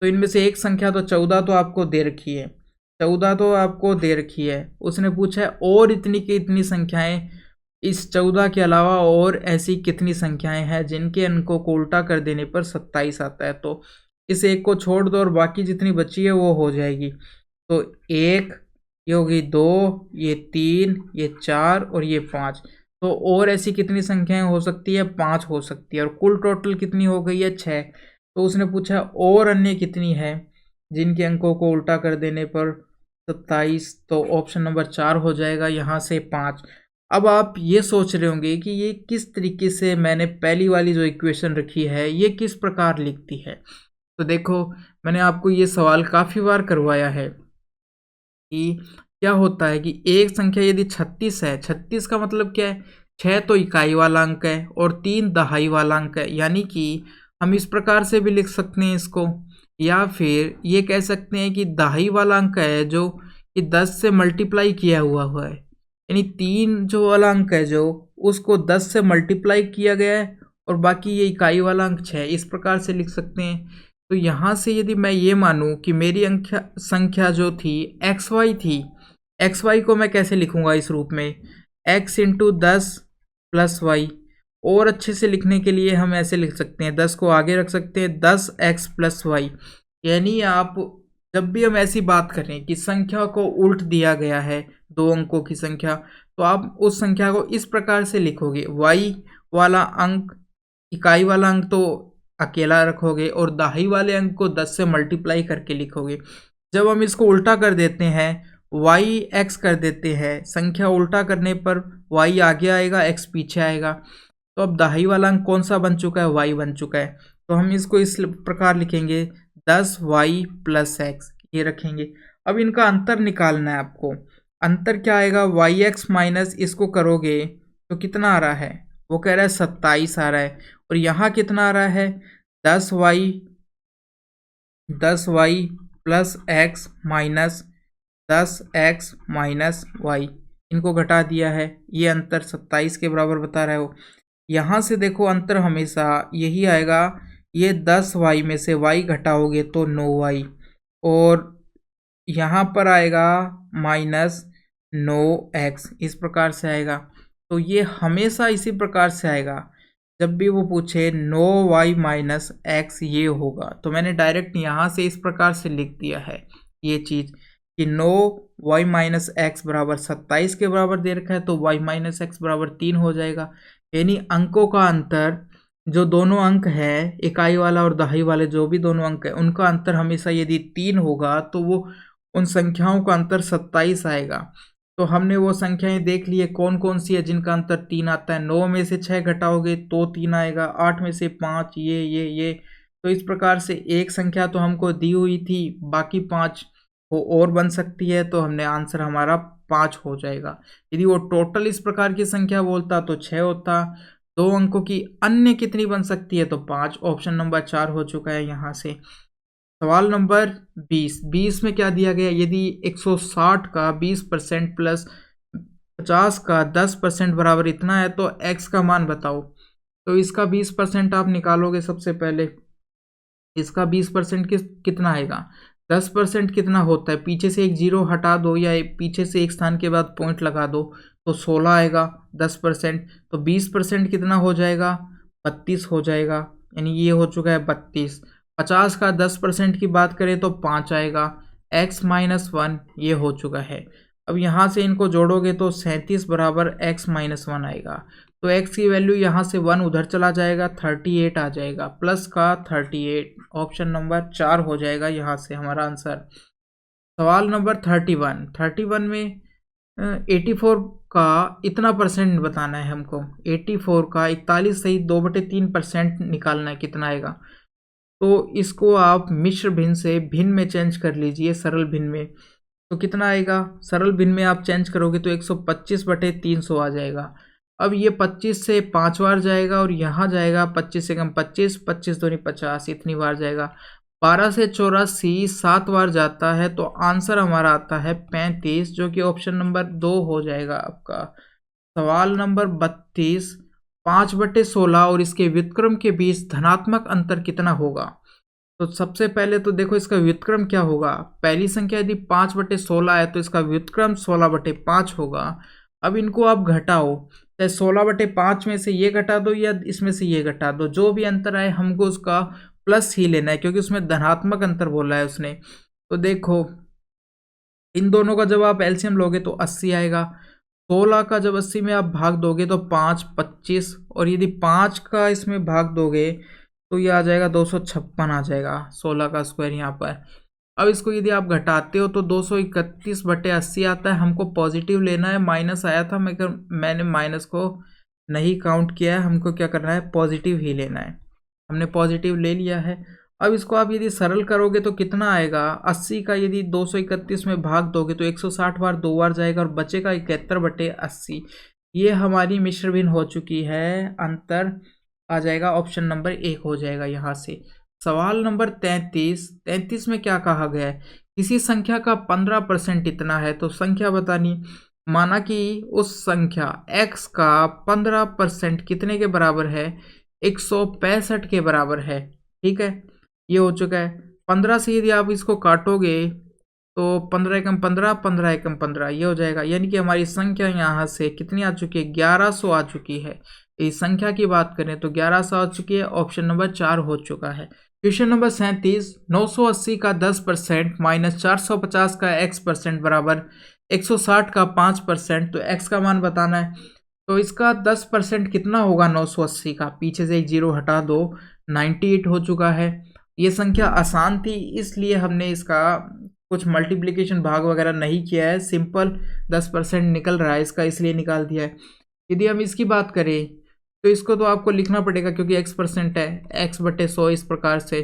तो इनमें से एक संख्या तो 14 तो आपको दे रखी है, 14 तो आपको दे रखी है। उसने पूछा है और इतनी की इतनी संख्याएं, इस 14 के अलावा और ऐसी कितनी संख्याएं हैं जिनके अंकों को उल्टा कर देने पर 27 आता है। तो इस एक को छोड़ दो और बाकी जितनी बची है वो हो जाएगी। तो 1, ये होगी 2, ये 3, ये 4 और ये 5। तो और ऐसी कितनी संख्याएं हो सकती है? 5 हो सकती है। और कुल टोटल कितनी हो गई है? 6। तो उसने पूछा और अन्य कितनी है जिनके अंकों को उल्टा कर देने पर 27। तो ऑप्शन नंबर 4 हो जाएगा यहाँ से 5। अब आप ये सोच रहे होंगे कि ये किस तरीके से मैंने पहली वाली जो इक्वेशन रखी है ये किस प्रकार लिखती है। तो देखो, मैंने आपको ये सवाल काफ़ी बार करवाया है कि क्या होता है कि एक संख्या यदि 36 है, 36 का मतलब क्या है? 6 तो इकाई वाला अंक है और 3 दहाई वाला अंक है, यानी कि हम इस प्रकार से भी लिख सकते हैं इसको, या फिर ये कह सकते हैं कि दहाई वाला अंक है जो कि 10 से मल्टीप्लाई किया हुआ है, यानी 3 जो वाला अंक है जो उसको 10 से मल्टीप्लाई किया गया है और बाकी ये इकाई वाला अंक 6, इस प्रकार से लिख सकते हैं। तो यहाँ से यदि मैं ये मानूँ कि मेरी संख्या जो थी एक्स वाई थी, एक्स वाई को मैं कैसे लिखूँगा इस रूप में? X into 10 plus Y. और अच्छे से लिखने के लिए हम ऐसे लिख सकते हैं, 10 को आगे रख सकते हैं, 10x प्लस वाई। यानी आप जब भी हम ऐसी बात करें कि संख्या को उल्ट दिया गया है, 2 अंकों की संख्या, तो आप उस संख्या को इस प्रकार से लिखोगे, y वाला अंक, इकाई वाला अंक तो अकेला रखोगे और दहाई वाले अंक को 10 से मल्टीप्लाई करके लिखोगे। जब हम इसको उल्टा कर देते हैं, वाई एक्स कर देते हैं, संख्या उल्टा करने पर वाई आगे आएगा, एक्स पीछे आएगा। तो अब दहाई वाला अंक कौन सा बन चुका है? वाई बन चुका है। तो हम इसको इस प्रकार लिखेंगे 10y प्लस एक्स, ये रखेंगे। अब इनका अंतर निकालना है आपको। अंतर क्या आएगा? वाई एक्स माइनस इसको करोगे तो कितना आ रहा है? वो कह रहा है 27 आ रहा है। और यहाँ कितना आ रहा है? 10y plus X minus 10x minus Y, इनको घटा दिया है, ये अंतर 27 के बराबर बता रहा है वो। यहाँ से देखो अंतर हमेशा यही आएगा, ये 10y में से y घटाओगे तो 9y, और यहाँ पर आएगा माइनस 9x, इस प्रकार से आएगा। तो ये हमेशा इसी प्रकार से आएगा, जब भी वो पूछे 9y माइनस एक्स ये होगा। तो मैंने डायरेक्ट यहाँ से इस प्रकार से लिख दिया है ये चीज़ कि 9y माइनस एक्स बराबर 27 के बराबर दे रखा है, तो y माइनस एक्स बराबर 3 हो जाएगा। यानी अंकों का अंतर, जो दोनों अंक है इकाई वाला और दहाई वाले जो भी दोनों अंक है, उनका अंतर हमेशा यदि 3 होगा तो वो उन संख्याओं का अंतर 27 आएगा। तो हमने वो संख्याएं देख ली है कौन कौन सी है जिनका अंतर 3 आता है। 9 में से 6 घटाओगे तो 3 आएगा, 8 में से 5, ये। तो इस प्रकार से एक संख्या तो हमको दी हुई थी, बाकी 5 वो और बन सकती है, तो हमने आंसर हमारा 5 हो जाएगा। यदि वो टोटल इस प्रकार की संख्या बोलता तो 6 होता। 2 अंकों की अन्य कितनी बन सकती है? तो 5। ऑप्शन नंबर 4 हो चुका है यहाँ से। सवाल नंबर 20 में क्या दिया गया? यदि 160 का 20% प्लस 50 का 10% बराबर इतना है तो x का मान बताओ। तो इसका 20% आप निकालोगे सबसे पहले, इसका 20% कितना आएगा? 10% कितना होता है? पीछे से एक जीरो हटा दो या पीछे से एक स्थान के बाद पॉइंट लगा दो तो 16 आएगा 10%। तो 20% कितना हो जाएगा? 32 हो जाएगा, यानी ये हो चुका है 32। 50 का 10% की बात करें तो 5 आएगा, x माइनस 1 ये हो चुका है। अब यहाँ से इनको जोड़ोगे तो 37 बराबर x माइनस 1 आएगा। तो x की वैल्यू यहाँ से 1 उधर चला जाएगा, 38 आ जाएगा, प्लस का 38। ऑप्शन नंबर 4 हो जाएगा यहाँ से हमारा आंसर। सवाल नंबर 31 में 84 का इतना परसेंट बताना है हमको। 84 का 41 सही 2/3% निकालना है, कितना आएगा? तो इसको आप मिश्र भिन्न से भिन्न में चेंज कर लीजिए, सरल भिन्न में। तो कितना आएगा? सरल भिन्न में आप चेंज करोगे तो 125/300 आ जाएगा। अब ये 25 से 5 बार जाएगा और यहाँ जाएगा 25 से कम 25, 25 दूनी 50, इतनी बार जाएगा। 12 से 84 7 बार जाता है, तो आंसर हमारा आता है 35, जो कि ऑप्शन नंबर 2 हो जाएगा आपका। सवाल नंबर 32, 5/16 और इसके व्युत्क्रम के बीच धनात्मक अंतर कितना होगा? तो सबसे पहले तो देखो इसका व्युत्क्रम क्या होगा। पहली संख्या यदि 5/16 है तो इसका व्युत्क्रम 16/5 होगा। अब इनको आप घटाओ, चाहे 16/5 में से ये घटा दो या इसमें से ये घटा दो, जो भी अंतर आए हमको उसका प्लस ही लेना है, क्योंकि उसमें धनात्मक अंतर बोला है उसने। तो देखो इन दोनों का जब आप एलसीएम लोगे तो 80 आएगा। 16 का जब 80 में आप भाग दोगे तो 5 25, और यदि 5 का इसमें भाग दोगे तो ये आ जाएगा 256 आ जाएगा 16 का स्क्वायर यहाँ पर। अब इसको यदि आप घटाते हो तो 231/80 आता है। हमको पॉजिटिव लेना है, माइनस आया था मगर मैंने माइनस को नहीं काउंट किया है, हमको क्या करना है, पॉजिटिव ही लेना है। हमने पॉजिटिव ले लिया है। अब इसको आप यदि सरल करोगे तो कितना आएगा, 80 का यदि 231 में भाग दोगे तो 160 बार 2 बार जाएगा और बचेगा 71/80। ये हमारी मिश्र भिन्न हो चुकी है, अंतर आ जाएगा ऑप्शन नंबर 1 हो जाएगा यहाँ से। सवाल नंबर 33 में क्या कहा गया है, किसी संख्या का 15% इतना है, तो संख्या बतानी। माना कि उस संख्या x का 15% कितने के बराबर है, 165 के बराबर है। ठीक है, ये हो चुका है। 15 से यदि आप इसको काटोगे तो 15 एकम 15, 15 एकम 15, ये हो जाएगा। यानी कि हमारी संख्या यहाँ से कितनी आ चुकी है, 1100 आ चुकी है। इस संख्या की बात करें तो 1100 आ चुकी है, ऑप्शन नंबर 4 हो चुका है। क्वेश्चन नंबर 37, 980 का 10% माइनस 450 का x% बराबर 160 का 5%। तो x का मान बताना है, तो इसका 10% कितना होगा 980 का, पीछे से एक जीरो हटा दो, 98 हो चुका है। ये संख्या आसान थी इसलिए हमने इसका कुछ मल्टीप्लिकेशन भाग वगैरह नहीं किया है, सिंपल 10% निकल रहा है इसका, इसलिए निकाल दिया है। यदि हम इसकी बात करें तो इसको तो आपको लिखना पड़ेगा क्योंकि x% है, x/100 इस प्रकार से।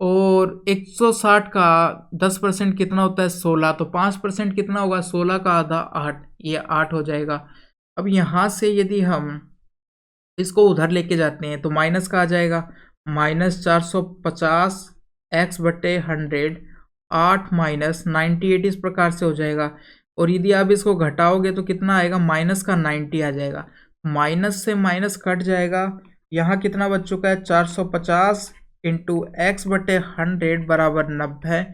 और 160 का 10% कितना होता है 16, तो 5% कितना होगा, 16 का आधा 8, ये 8 हो जाएगा। अब यहाँ से यदि हम इसको उधर लेके जाते हैं तो माइनस का आ जाएगा, -450 x/100, 8 माइनस 98 इस प्रकार से हो जाएगा। और यदि आप इसको घटाओगे तो कितना आएगा, माइनस का 90 आ जाएगा। माइनस से माइनस कट जाएगा, यहाँ कितना बच चुका है, 450 इंटू x/100 बराबर 90,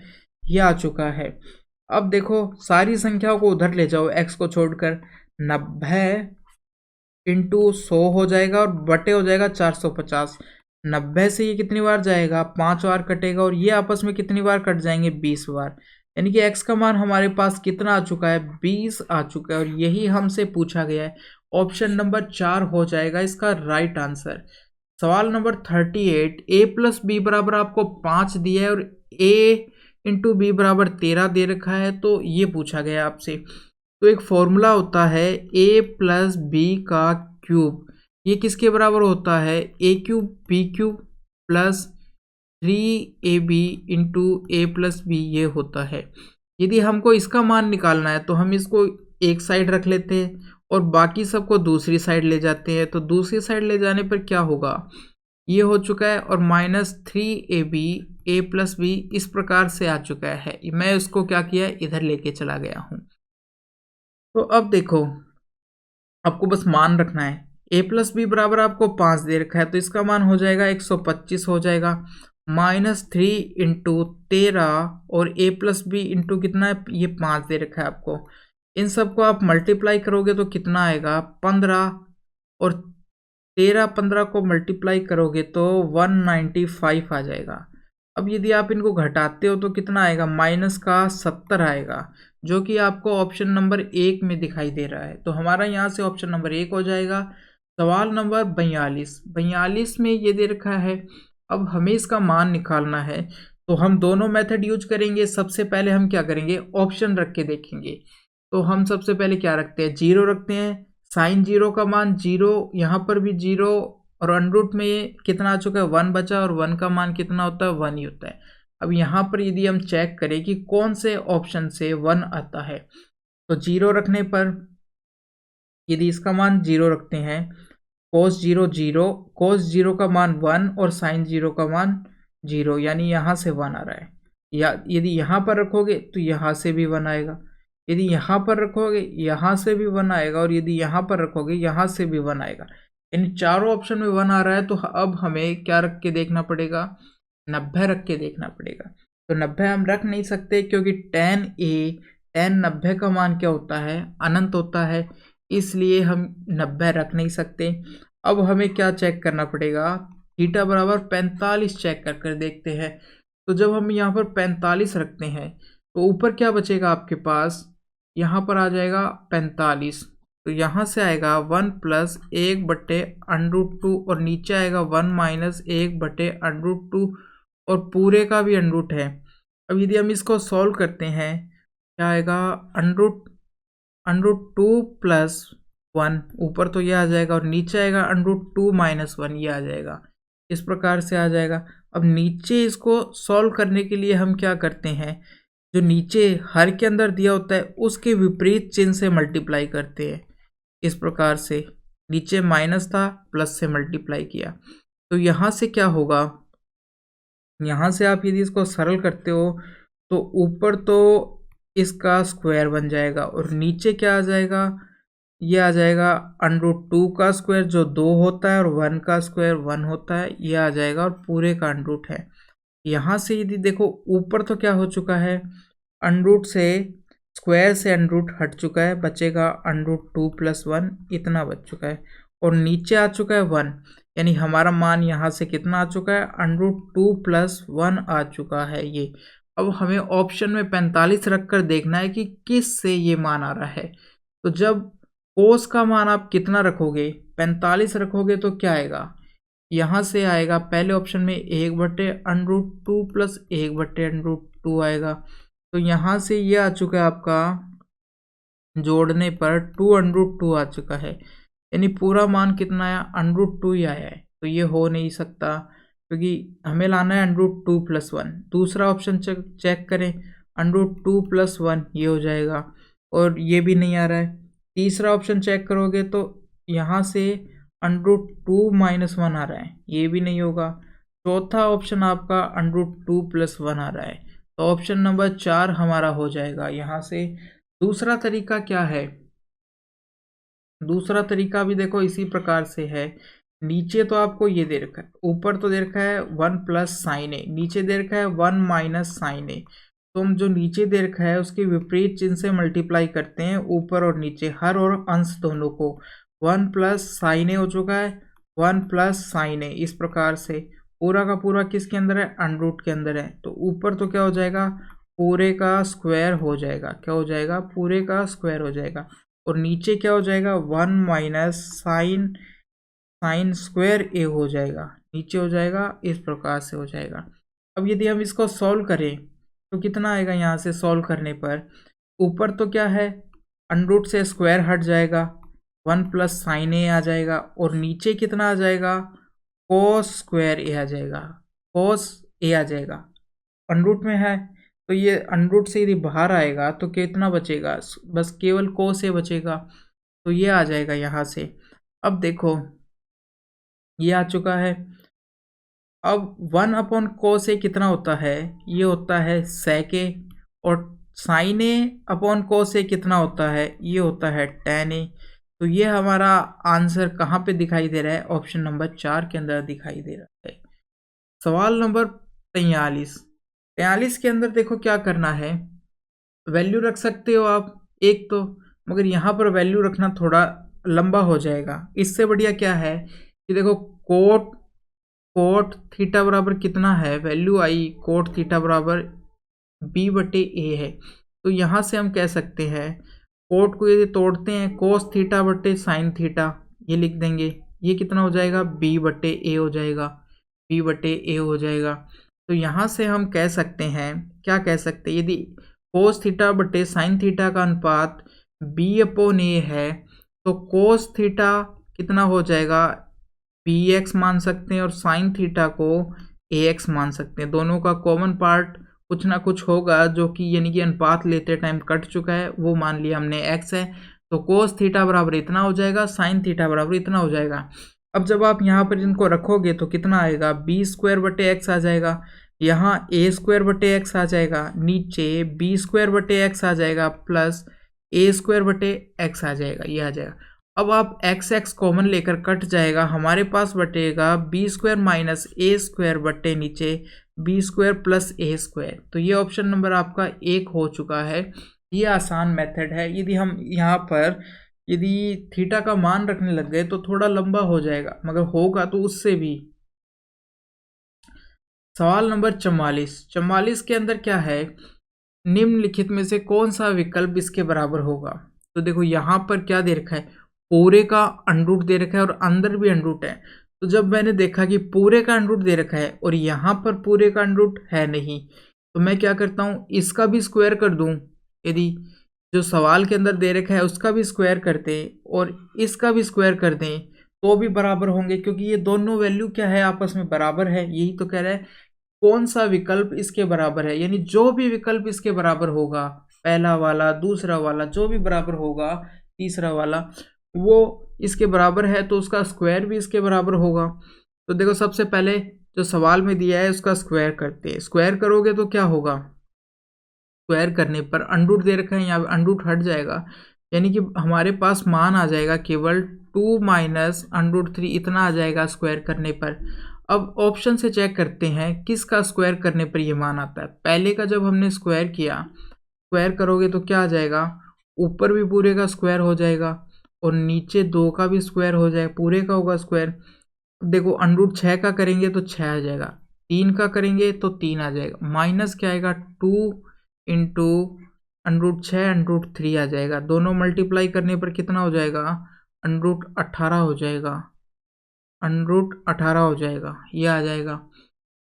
यह आ चुका है। अब देखो सारी संख्याओं को उधर ले जाओ x को छोड़कर, 90 इंटू 100 हो जाएगा और बटे हो जाएगा 450। 90 से ये कितनी बार जाएगा, 5 बार कटेगा, और ये आपस में कितनी बार कट जाएंगे, 20 बार। यानी कि x का मान हमारे पास कितना आ चुका है, 20 आ चुका है, और यही हमसे पूछा गया है। ऑप्शन नंबर 4 हो जाएगा इसका राइट आंसर। सवाल नंबर 38, a+b बराबर आपको 5 दिया है और a इंटू बी बराबर 13 दे रखा है, तो ये पूछा गया आपसे। तो एक फॉर्मूला होता है a+b का क्यूब, ये किसके बराबर होता है, a³ b³ plus 3ab into a+b, ये होता है। यदि हमको इसका मान निकालना है तो हम इसको एक साइड रख लेते हैं और बाकी सबको दूसरी साइड ले जाते हैं। तो दूसरी साइड ले जाने पर क्या होगा, ये हो चुका है, और -3ab a+b इस प्रकार से आ चुका है। मैं इसको क्या किया, इधर लेके चला गया हूँ। तो अब देखो आपको बस मान रखना है, a+b बराबर आपको 5 दे रखा है, तो इसका मान हो जाएगा 125 हो जाएगा, -3 इंटू 13 और a+b इंटू कितना है, ये 5 दे रखा है आपको। इन सबको आप मल्टीप्लाई करोगे तो कितना आएगा, 15, और 13 को मल्टीप्लाई करोगे तो 195 आ जाएगा। अब यदि आप इनको घटाते हो तो कितना आएगा, माइनस का 70 आएगा, जो कि आपको ऑप्शन नंबर 1 में दिखाई दे रहा है। तो हमारा यहाँ से ऑप्शन नंबर 1 हो जाएगा। सवाल नंबर 42 में ये दे रखा है, अब हमें इसका मान निकालना है, तो हम दोनों मेथड यूज करेंगे। सबसे पहले हम क्या करेंगे, ऑप्शन रख के देखेंगे। तो हम सबसे पहले क्या रखते हैं, 0 रखते हैं, साइन 0 का मान 0, यहाँ पर भी 0, और अंडरूट में ये कितना आ चुका है, 1 बचा, और 1 का मान कितना होता है, 1 ही होता है। अब यहाँ पर यदि हम चेक करें कि कौन से ऑप्शन से 1 आता है, तो 0 रखने पर यदि इसका मान 0 रखते हैं, cos 0 0, cos 0 का मान 1 और sin 0 का मान 0, यानी यहाँ से 1 आ रहा है। या यदि यहाँ पर रखोगे तो यहाँ से भी 1 आएगा, यदि यहाँ पर रखोगे यहाँ से भी 1 आएगा, और यदि यहाँ पर रखोगे यहाँ से भी 1 आएगा। इन चारों ऑप्शन में 1 आ रहा है, तो अब हमें क्या रख के देखना पड़ेगा, 90 रख के देखना पड़ेगा। तो 90 हम रख नहीं सकते क्योंकि tan 90 का मान क्या होता है, अनंत होता है, इसलिए हम 90 रख नहीं सकते। अब हमें क्या चेक करना पड़ेगा, थीटा बराबर 45 चेक कर देखते हैं। तो जब हम यहाँ पर 45 रखते हैं तो ऊपर क्या बचेगा आपके पास, यहाँ पर आ जाएगा 45, तो यहाँ से आएगा 1+1/√2 और नीचे आएगा 1-1/√2 और पूरे का भी अंडरूट है। अब यदि हम इसको सॉल्व करते हैं क्या आएगा, √2 + 1 ऊपर तो ये आ जाएगा और नीचे आएगा √2 - 1 ये आ जाएगा, इस प्रकार से आ जाएगा। अब नीचे इसको सॉल्व करने के लिए हम क्या करते हैं, जो नीचे हर के अंदर दिया होता है उसके विपरीत चिन्ह से मल्टीप्लाई करते हैं। इस प्रकार से नीचे माइनस था, प्लस से मल्टीप्लाई किया, तो यहाँ से क्या होगा, यहाँ से आप यदि इसको सरल करते हो तो ऊपर तो इसका स्क्वायर बन जाएगा और नीचे क्या आ जाएगा, ये आ जाएगा √2 का स्क्वायर जो 2 होता है और 1 का स्क्वायर 1 होता है, ये आ जाएगा और पूरे का अंडरूट है। यहाँ से यदि देखो ऊपर तो क्या हो चुका है, अंडरूट से स्क्वायर से अंडरूट हट चुका है, बचेगा √2 + 1 इतना बच चुका है और नीचे आ चुका है 1, यानी हमारा मान यहाँ से कितना आ चुका है, √2 + 1 आ चुका है ये। अब हमें ऑप्शन में 45 रखकर देखना है कि किस से ये मान आ रहा है। तो जब कोस का मान आप कितना रखोगे, 45 रखोगे तो क्या आएगा, यहाँ से आएगा पहले ऑप्शन में 1/√2 + 1/√2 आएगा। तो यहाँ से ये आ चुका है आपका, जोड़ने पर 2√2 आ चुका है, यानी पूरा मान कितना आया, √2 ही आया है। तो ये हो नहीं सकता क्योंकि हमें लाना है √2 + 1। दूसरा ऑप्शन चेक करें, √2 + 1 ये हो जाएगा और ये भी नहीं आ रहा है। तीसरा ऑप्शन चेक करोगे तो यहाँ से √2 - 1 आ रहा है, ये भी नहीं होगा। चौथा ऑप्शन आपका √2 + 1 आ रहा है, तो ऑप्शन नंबर 4 हमारा हो जाएगा यहाँ से। दूसरा तरीका क्या है, दूसरा तरीका भी देखो इसी प्रकार से है। नीचे तो आपको ये दे रखा है, ऊपर तो दे रखा है 1 + sin a, नीचे दे रखा है 1 - sin a। तो हम जो नीचे दे रखा है उसके विपरीत चिन्ह से मल्टीप्लाई करते हैं ऊपर और नीचे, हर और अंश दोनों को। 1 + sin a हो चुका है, 1 + sin a, इस प्रकार से पूरा का पूरा किसके अंदर है, अंडरूट के अंदर है। तो ऊपर तो क्या हो जाएगा, पूरे का स्क्वायर हो जाएगा, क्या हो जाएगा, पूरे का स्क्वायर हो जाएगा और नीचे क्या हो जाएगा, 1 - sin स्क्वायर a हो जाएगा, नीचे हो जाएगा, इस प्रकार से हो जाएगा। अब यदि हम इसको सॉल्व करें तो कितना आएगा, यहाँ से सॉल्व करने पर ऊपर तो क्या है, अंडरूट से स्क्वायर हट जाएगा, 1 + sin a आ जाएगा और नीचे कितना आ जाएगा, cos स्क्वायर a आ जाएगा, cos a आ जाएगा, अंडरूट में है। तो ये अंडरूट से यदि बाहर आएगा तो कितना बचेगा, बस केवल cos a बचेगा, तो ये आ जाएगा यहाँ से। अब देखो ये आ चुका है। अब 1/cos a कितना होता है, ये होता है sec a और sin a/cos a कितना होता है, ये होता है tan a। तो ये हमारा आंसर कहाँ पे दिखाई दे रहा है, ऑप्शन नंबर 4 के अंदर दिखाई दे रहा है। सवाल नंबर 43 के अंदर देखो क्या करना है, वैल्यू रख सकते हो आप एक तो, मगर यहाँ पर वैल्यू रखना थोड़ा लंबा हो जाएगा। इससे बढ़िया क्या है कि देखो कोट थीटा बराबर कितना है, वैल्यू आई कोट थीटा बराबर b/a है। तो यहाँ से हम कह सकते हैं कोट को यदि तोड़ते हैं कोस थीटा बटे साइन थीटा, ये लिख देंगे, ये कितना हो जाएगा, b/a हो जाएगा, b/a हो जाएगा। तो यहाँ से हम कह सकते हैं, क्या कह सकते हैं, यदि कोस थीटा बटे साइन थीटा का अनुपात b/a है तो कोस थीटा कितना हो जाएगा, bx मान सकते हैं और साइन थीटा को ax मान सकते हैं। दोनों का कॉमन पार्ट कुछ ना कुछ होगा जो कि यानी कि अनुपात लेते टाइम कट चुका है, वो मान लिया हमने x है। तो कोस थीटा बराबर इतना हो जाएगा, साइन थीटा बराबर इतना हो जाएगा। अब जब आप यहाँ पर इनको रखोगे तो कितना आएगा, b² x आ जाएगा, यहाँ a² x आ जाएगा, नीचे b² x आ जाएगा प्लस a² x आ जाएगा, ये आ जाएगा। अब आप x कॉमन लेकर कट जाएगा, हमारे पास बटेगा b² - a² बटे नीचे b² + a²। तो ये ऑप्शन नंबर आपका 1 हो चुका है। ये आसान मेथड है। यदि हम यहाँ पर यदि थीटा का मान रखने लग गए तो थोड़ा लंबा हो जाएगा, मगर होगा तो उससे भी। सवाल नंबर 44 के अंदर क्या है, निम्नलिखित में से कौन सा विकल्प इसके बराबर होगा। तो देखो यहाँ पर क्या दे रखा है, पूरे का अंडरूट दे रखा है और अंदर भी अंडरूट है। तो जब मैंने देखा कि पूरे का अंडरूट दे रखा है और यहाँ पर पूरे का अंडरूट है नहीं, तो मैं क्या करता हूँ, इसका भी स्क्वायर कर दूँ। यदि जो सवाल के अंदर दे रखा है उसका भी स्क्वायर कर दें और इसका भी स्क्वायर कर दें तो भी बराबर होंगे, क्योंकि ये दोनों वैल्यू क्या है, आपस में बराबर है। यही तो कह रहा है कौन सा विकल्प इसके बराबर है, यानी जो भी विकल्प इसके बराबर होगा, पहला वाला, दूसरा वाला, जो भी बराबर होगा, तीसरा वाला, वो इसके बराबर है तो उसका स्क्वायर भी इसके बराबर होगा। तो देखो सबसे पहले जो सवाल में दिया है उसका स्क्वायर करते हैं। स्क्वायर करोगे तो क्या होगा, स्क्वायर करने पर अंडरूट दे रखा है, यहाँ अंडरूट हट जाएगा, यानी कि हमारे पास मान आ जाएगा केवल 2 माइनस अंडरूट 3, इतना आ जाएगा स्क्वायर करने पर। अब ऑप्शन से चेक करते हैं किसका स्क्वायर करने पर ये मान आता है। पहले का जब हमने स्क्वायर किया, स्क्वायर करोगे तो क्या आ जाएगा, ऊपर भी पूरे का स्क्वायर हो जाएगा और नीचे 2 का भी स्क्वायर हो जाएगा, पूरे का होगा स्क्वायर। देखो अंडरूट 6 का करेंगे तो 6 आ जाएगा, 3 का करेंगे तो 3 आ जाएगा, माइनस क्या आएगा 2 इंटू अंडरूट 6 अंडरूट 3 आ जाएगा। दोनों मल्टीप्लाई करने पर कितना हो जाएगा, अंडरूट 18 हो जाएगा, अंडरूट 18 हो जाएगा, ये आ जाएगा।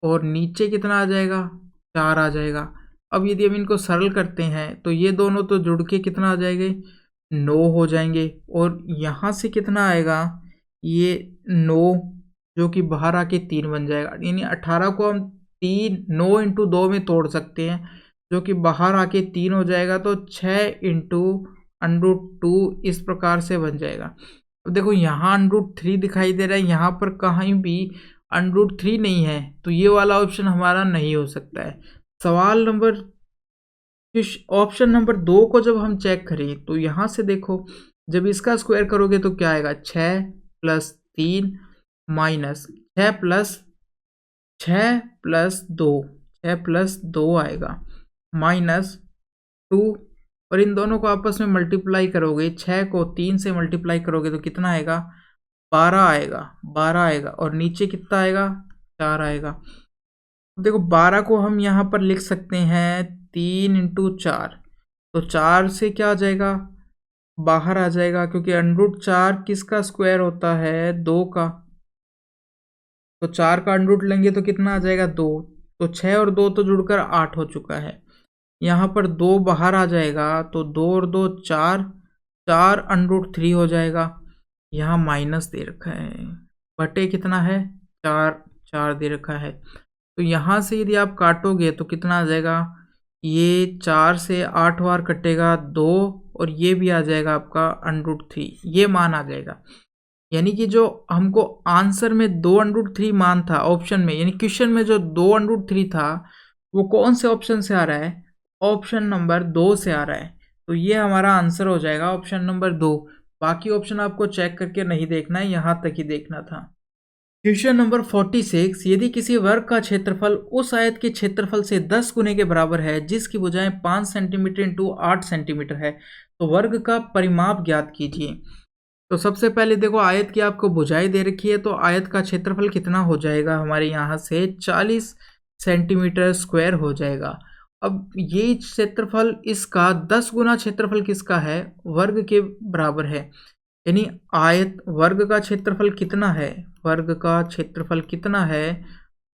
और नीचे कितना आ जाएगा, 4 आ जाएगा। अब यदि हम इनको सरल करते हैं तो ये दोनों तो जुड़ के कितना आ जाएंगे, 9 हो जाएंगे। और यहाँ से कितना आएगा, ये 9 जो कि बाहर आके 3 बन जाएगा, यानी 18 को हम 9 इंटू 2 में तोड़ सकते हैं, जो कि बाहर आके 3 हो जाएगा। तो 6 इंटू अंडरूट 2 इस प्रकार से बन जाएगा। अब देखो यहाँ अंडरूट 3 दिखाई दे रहा है, यहाँ पर कहीं भी अंडरूट 3 नहीं है, तो ये वाला ऑप्शन हमारा नहीं हो सकता है। सवाल नंबर ऑप्शन नंबर 2 को जब हम चेक करें तो यहाँ से देखो, जब इसका स्क्वायर करोगे तो क्या आएगा, 6 प्लस 3 माइनस 6 प्लस 2 आएगा, माइनस 2, और इन दोनों को आपस में मल्टीप्लाई करोगे, 6 को 3 से मल्टीप्लाई करोगे तो कितना आएगा, 12 आएगा और नीचे कितना आएगा, 4 आएगा। देखो 12 को हम यहाँ पर लिख सकते हैं 3 इंटू 4, तो 4 से क्या आ जाएगा, बाहर आ जाएगा, क्योंकि अंडरूट 4 किसका स्क्वायर होता है, 2 का। तो 4 का अंडरूट लेंगे तो कितना आ जाएगा, 2। तो 6 और 2 तो जुड़कर 8 हो चुका है। यहाँ पर 2 बाहर आ जाएगा, तो 2 और 2 4, 4 अंडरूट 3 हो जाएगा। यहाँ माइनस दे रखा है, बटे कितना है, 4 दे रखा है। तो यहाँ से यदि आप काटोगे तो कितना आ जाएगा, ये 4 से 8 बार कटेगा 2, और ये भी आ जाएगा आपका अंडरूट 3, ये मान आ जाएगा। यानी कि जो हमको आंसर में 2 अंडरूट 3 मान था ऑप्शन में, यानी क्वेश्चन में जो 2 अंडरूट 3 था वो कौन से ऑप्शन से आ रहा है, ऑप्शन नंबर 2 से आ रहा है। तो ये हमारा आंसर हो जाएगा ऑप्शन नंबर 2। बाकी ऑप्शन आपको चेक करके नहीं देखना है, यहाँ तक ही देखना था। क्वेश्चन नंबर 46, यदि किसी वर्ग का क्षेत्रफल उस आयत के क्षेत्रफल से 10 गुने के बराबर है जिसकी भुजाएं 5 सेंटीमीटर इंटू 8 सेंटीमीटर है, तो वर्ग का परिमाप ज्ञात कीजिए। तो सबसे पहले देखो आयत की आपको भुजाएं दे रखी है, तो आयत का क्षेत्रफल कितना हो जाएगा, हमारे यहाँ से 40 सेंटीमीटर स्क्वायर हो जाएगा। अब ये क्षेत्रफल इसका 10 गुना क्षेत्रफल किसका है, वर्ग के बराबर है। यानी आयत वर्ग का क्षेत्रफल कितना है, वर्ग का क्षेत्रफल कितना है,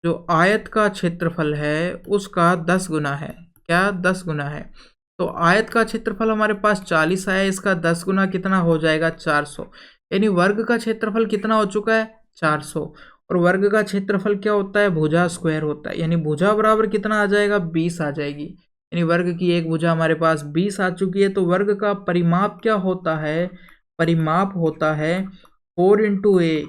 जो आयत का क्षेत्रफल है उसका 10 गुना है। क्या 10 गुना है, तो आयत का क्षेत्रफल हमारे पास 40 आया, इसका 10 गुना कितना हो जाएगा, 400। यानी वर्ग का क्षेत्रफल कितना हो चुका है, 400। और वर्ग का क्षेत्रफल क्या होता है, भुजा स्क्वायर होता है, यानी भुजा बराबर कितना आ जाएगा, 20 आ जाएगी। यानी वर्ग की एक भुजा हमारे पास 20 आ चुकी है। तो वर्ग का परिमाप क्या होता है, परिमाप होता है 4 इंटू ए।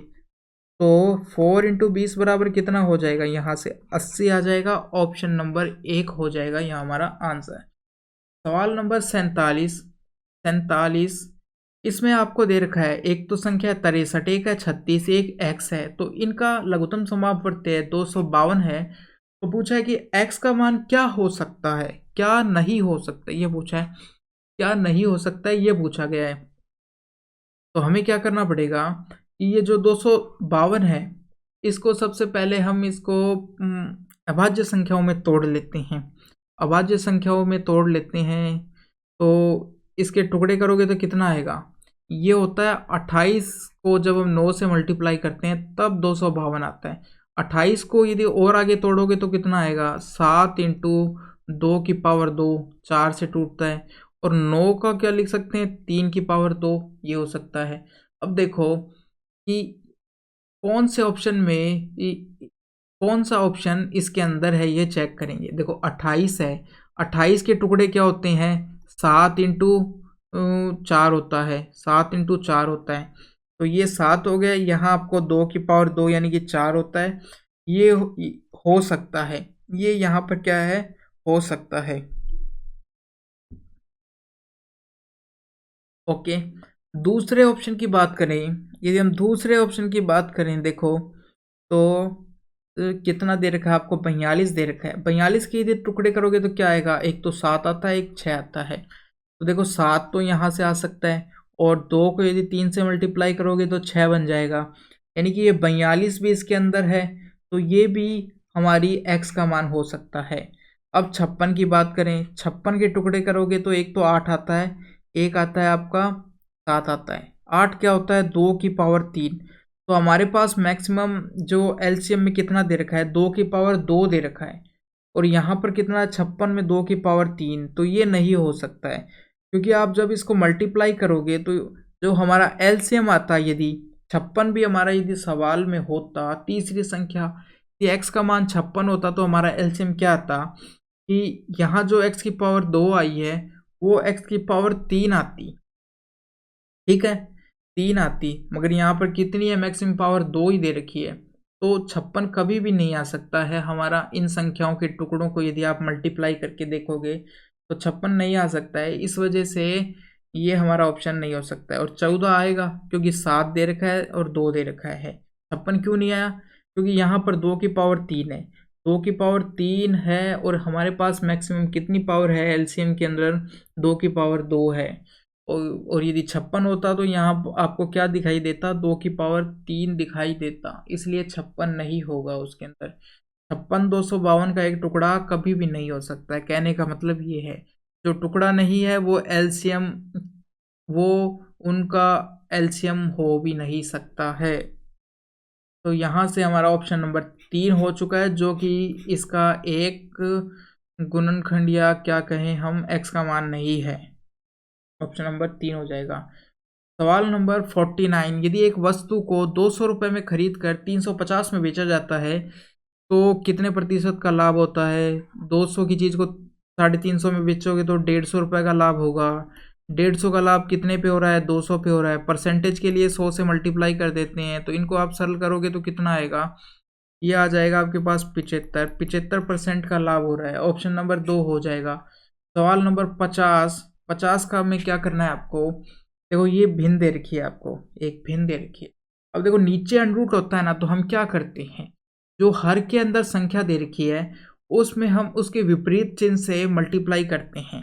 तो 4 इंटू 20 बराबर कितना हो जाएगा, यहाँ से 80 आ जाएगा। ऑप्शन नंबर 1 हो जाएगा यहाँ हमारा आंसर। सवाल नंबर 47, इसमें आपको दे रखा है एक तो संख्या 63, एक है 36, एक x है, तो इनका लघुत्तम समापवर्ती 252 है। तो पूछा है कि x का मान क्या हो सकता है, क्या नहीं हो सकता, ये पूछा है, क्या नहीं हो सकता है ये पूछा गया है। तो हमें क्या करना पड़ेगा कि ये जो 252 है इसको सबसे पहले हम इसको अभाज्य संख्याओं में तोड़ लेते हैं, अभाज्य संख्याओं में तोड़ लेते हैं। तो इसके टुकड़े करोगे तो कितना आएगा, ये होता है 28 को जब हम 9 से मल्टीप्लाई करते हैं तब 252 आता है। 28 को यदि और आगे तोड़ोगे तो कितना आएगा, 7 इंटू 2 की पावर 2, 4 से टूटता है। और 9 का क्या लिख सकते हैं, 3 की पावर 2, ये हो सकता है। अब देखो कि कौन से ऑप्शन में कौन सा ऑप्शन इसके अंदर है, ये चेक करेंगे। देखो 28 है, 28 के टुकड़े क्या होते हैं, 7 इंटू 4 होता है, 7 इंटू 4 होता है। तो ये 7 हो गया, यहाँ आपको 2 की पावर 2 यानी कि 4 होता है। ये हो सकता है, ये यहाँ पर क्या है, हो सकता है। ओके, दूसरे ऑप्शन की बात करें, यदि हम दूसरे ऑप्शन की बात करें, देखो तो कितना दे रखा है आपको, 42 दे रखा है। 42 के यदि टुकड़े करोगे तो क्या आएगा, एक तो 7 आता है, एक 6 आता है। तो देखो 7 तो यहाँ से आ सकता है, और 2 को यदि 3 से मल्टीप्लाई करोगे तो 6 बन जाएगा, यानी कि ये 42 भी इसके अंदर है। तो ये भी हमारी x का मान हो सकता है। अब 56 की बात करें, 56 के टुकड़े करोगे तो एक तो 8 आता है, एक आता है आपका 7 आता है। 8 क्या होता है, 2 की पावर 3। तो हमारे पास मैक्सिमम जो एलसीएम में कितना दे रखा है, 2 की पावर 2 दे रखा है, और यहाँ पर कितना है, 56 में 2 की पावर 3। तो ये नहीं हो सकता है, क्योंकि आप जब इसको मल्टीप्लाई करोगे तो जो हमारा एलसीएम आता है, यदि 56 भी हमारा यदि सवाल में होता, तीसरी संख्या, यदि एक्स का मान 56 होता तो हमारा एलसीएम क्या आता कि यहाँ जो x की पावर 2 आई है वो x की पावर 3 आती, ठीक है, 3 आती। मगर यहाँ पर कितनी है, मैक्सिमम पावर 2 ही दे रखी है। तो 56 कभी भी नहीं आ सकता है हमारा। इन संख्याओं के टुकड़ों को यदि आप मल्टीप्लाई करके देखोगे तो 56 नहीं आ सकता है। इस वजह से ये हमारा ऑप्शन नहीं हो सकता है। और 14 आएगा क्योंकि 7 दे रखा है और 2 दे रखा है। 56 क्यों नहीं आया, क्योंकि यहाँ पर 2 की पावर 3 है, 2 की पावर 3 है, और हमारे पास मैक्सिमम कितनी पावर है एलसीएम के अंदर, 2 की पावर 2 है। और यदि 56 होता तो यहाँ आपको क्या दिखाई देता, 2 की पावर 3 दिखाई देता, इसलिए 56 नहीं होगा उसके अंदर। 56 252 का एक टुकड़ा कभी भी नहीं हो सकता है, कहने का मतलब ये है। जो टुकड़ा नहीं है वो एलसीएम, वो उनका एलसीएम हो भी नहीं सकता है। तो यहाँ से हमारा ऑप्शन नंबर 3 हो चुका है, जो कि इसका एक गुणनखंड या क्या कहें हम, एक्स का मान नहीं है। ऑप्शन नंबर 3 हो जाएगा। सवाल नंबर 49, यदि एक वस्तु को 200 रुपये में खरीद कर 350 में बेचा जाता है तो कितने प्रतिशत का लाभ होता है। 200 की चीज़ को 350 में बेचोगे तो 150 रुपये का लाभ होगा। 150 का लाभ कितने पे हो रहा है, 200 पे हो रहा है। परसेंटेज के लिए 100 से मल्टीप्लाई कर देते हैं, तो इनको आप सरल करोगे तो कितना आएगा, ये आ जाएगा आपके पास 75% का लाभ हो रहा है। ऑप्शन नंबर 2 हो जाएगा। सवाल नंबर 50 का में क्या करना है आपको, देखो ये भिन्न दे रखी है आपको, एक भिन्न दे रखी है। अब देखो नीचे अनरूट होता है ना, तो हम क्या करते हैं, जो हर के अंदर संख्या दे रखी है उसमें हम उसके विपरीत चिन्ह से मल्टीप्लाई करते हैं।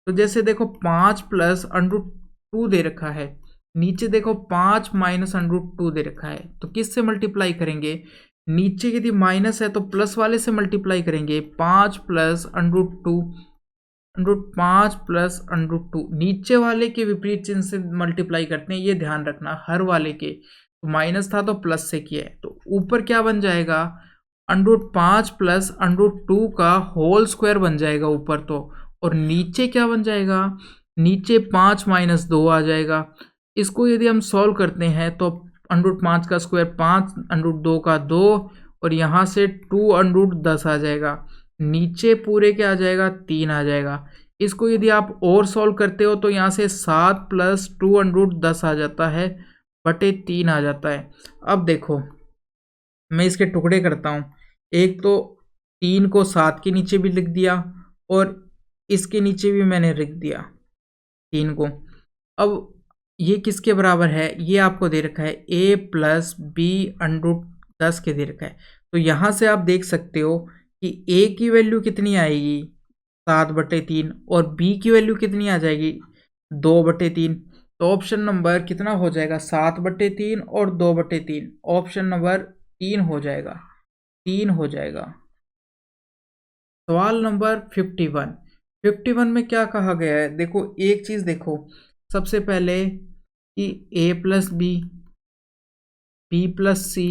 तो जैसे देखो 5 प्लस अंडरूट 2 दे रखा है, नीचे देखो 5 माइनस अंडरूट 2 दे रखा है, तो किस से मल्टीप्लाई करेंगे, नीचे यदि माइनस है तो प्लस वाले से मल्टीप्लाई करेंगे। 5 plus under root 2, under root 5 plus under root 2, नीचे वाले के विपरीत चिन्ह से मल्टीप्लाई करते हैं, ये ध्यान रखना। हर वाले के तो माइनस था तो प्लस से किया है, तो ऊपर क्या बन जाएगा, अंडरूट 5 प्लस अंडरूट 2 का होल स्क्वायर बन जाएगा ऊपर तो, और नीचे क्या बन जाएगा, नीचे 5 माइनस 2 आ जाएगा। इसको यदि हम सॉल्व करते हैं तो अंडरूट 5 का स्क्वायर 5, अंडरूट 2 का 2, और यहाँ से 2 अंडरूट 10 आ जाएगा। नीचे पूरे क्या आ जाएगा, 3 आ जाएगा। इसको यदि आप और सॉल्व करते हो तो यहाँ से 7 प्लस 2 अंडरूट 10 आ जाता है, बटे 3 आ जाता है। अब देखो मैं इसके टुकड़े करता हूँ, एक तो 3 को 7 के नीचे भी लिख दिया, और इसके नीचे भी मैंने लिख दिया 3 को। अब ये किसके बराबर है, ये आपको दे रखा है a प्लस बी अंडरूट 10 के दे रखा है। तो यहाँ से आप देख सकते हो कि a की वैल्यू कितनी आएगी, 7/3, और b की वैल्यू कितनी आ जाएगी, 2/3। तो ऑप्शन नंबर कितना हो जाएगा, 7/3 और 2/3, ऑप्शन नंबर 3 हो जाएगा, 3 हो जाएगा। सवाल नंबर 51 में क्या कहा गया है, देखो एक चीज देखो, सबसे पहले कि ए प्लस बी प्लस सी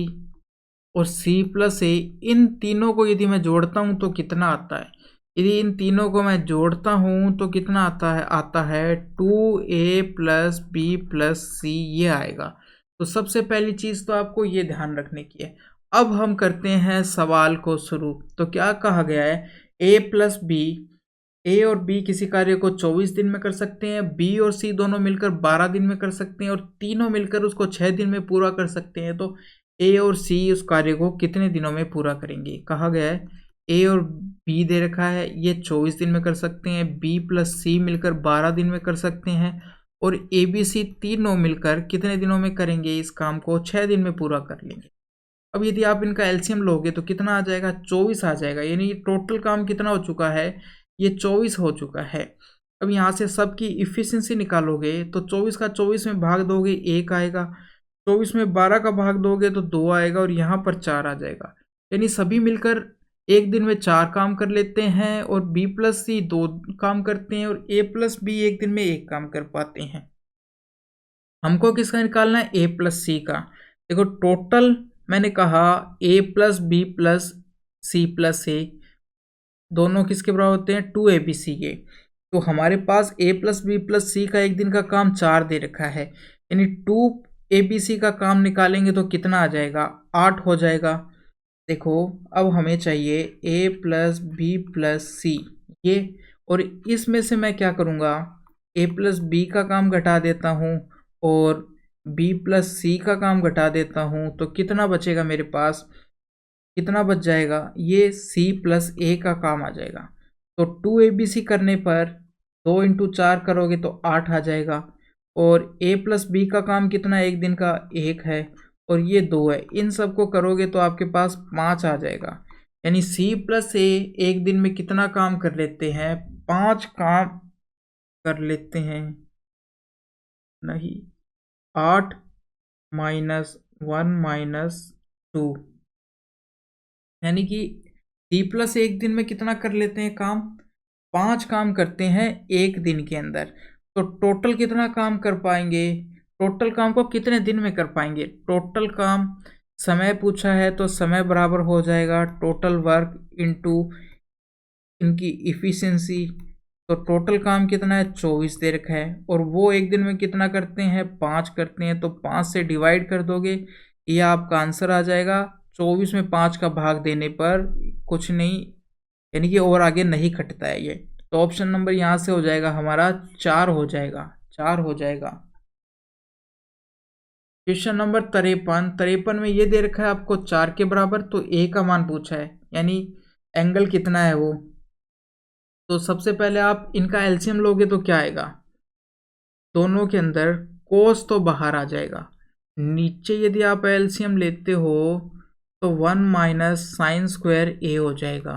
और सी प्लस ए, इन तीनों को यदि मैं जोड़ता हूँ तो कितना आता है। यदि इन तीनों को मैं जोड़ता हूँ तो कितना आता है 2a प्लस बी प्लस सी, ये आएगा। तो सबसे पहली चीज़ तो आपको ये ध्यान रखने की है। अब हम करते हैं सवाल को शुरू। तो क्या कहा गया है, a प्लस बी, ए और बी किसी कार्य को 24 दिन में कर सकते हैं, बी और सी दोनों मिलकर 12 दिन में कर सकते हैं और तीनों मिलकर उसको 6 दिन में पूरा कर सकते हैं। तो ए और सी उस कार्य को कितने दिनों में पूरा करेंगे। कहा गया है ए और बी दे रखा है, ये 24 दिन में कर सकते हैं, बी प्लस सी मिलकर 12 दिन में कर सकते हैं और ए बी सी तीनों मिलकर कितने दिनों में करेंगे, इस काम को 6 दिन में पूरा कर लेंगे। अब यदि आप इनका एलसीएम लोगे तो कितना आ जाएगा, 24 आ जाएगा। यानी टोटल काम कितना हो चुका है, ये 24 हो चुका है। अब यहाँ से सबकी इफिशिएंसी निकालोगे तो 24 का 24 में भाग दोगे 1 आएगा, 24 में 12 का भाग दोगे तो 2 आएगा और यहाँ पर 4 आ जाएगा। यानी सभी मिलकर एक दिन में 4 काम कर लेते हैं और बी प्लस सी 2 काम करते हैं और ए प्लस बी एक दिन में 1 काम कर पाते हैं। हमको किसका निकालना है, ए प्लस सी का। देखो टोटल मैंने कहा A plus B plus C plus A दोनों किसके बराबर होते हैं, 2abc के। तो हमारे पास a plus B plus C का एक दिन का काम 4 दे रखा है, यानी 2abc का काम निकालेंगे तो कितना आ जाएगा, 8 हो जाएगा। देखो अब हमें चाहिए a प्लस बी प्लस सी ये, और इसमें से मैं क्या करूँगा, a प्लस बी का काम घटा देता हूँ और b प्लस सी का काम घटा देता हूँ, तो कितना बचेगा मेरे पास, कितना बच जाएगा, ये c प्लस ए का काम आ जाएगा। तो 2abc करने पर 2 इंटू 4 करोगे तो 8 आ जाएगा और a प्लस बी का काम कितना है, एक दिन का 1 है और ये 2 है, इन सब को करोगे तो आपके पास 5 आ जाएगा। यानी c प्लस ए एक दिन में कितना काम कर लेते हैं, 5 काम कर लेते हैं, नहीं 8 माइनस 1 माइनस 2, यानी कि सी प्लस एक दिन में कितना कर लेते हैं काम, 5 काम करते हैं एक दिन के अंदर। तो टोटल कितना काम कर पाएंगे, टोटल काम को कितने दिन में कर पाएंगे, टोटल काम समय पूछा है तो समय बराबर हो जाएगा टोटल वर्क इनटू इनकी इफिशिएंसी। तो टोटल काम कितना है, 24 दे रखा है और वो एक दिन में कितना करते हैं, 5 करते हैं। तो 5 से डिवाइड कर दोगे, ये आपका आंसर आ जाएगा। 24 में 5 का भाग देने पर कुछ नहीं, यानी कि और आगे नहीं कटता है ये। तो ऑप्शन नंबर यहाँ से हो जाएगा हमारा 4 हो जाएगा, 4 हो जाएगा। क्वेश्चन नंबर 53 में ये दे रखा है आपको 4 के बराबर, तो ए का मान पूछा है, यानी एंगल कितना है वो। तो सबसे पहले आप इनका एलसीएम लोगे तो क्या आएगा, दोनों के अंदर कोस तो बाहर आ जाएगा, नीचे यदि आप एलसीएम लेते हो तो 1 माइनस साइन स्क्वायर ए हो जाएगा,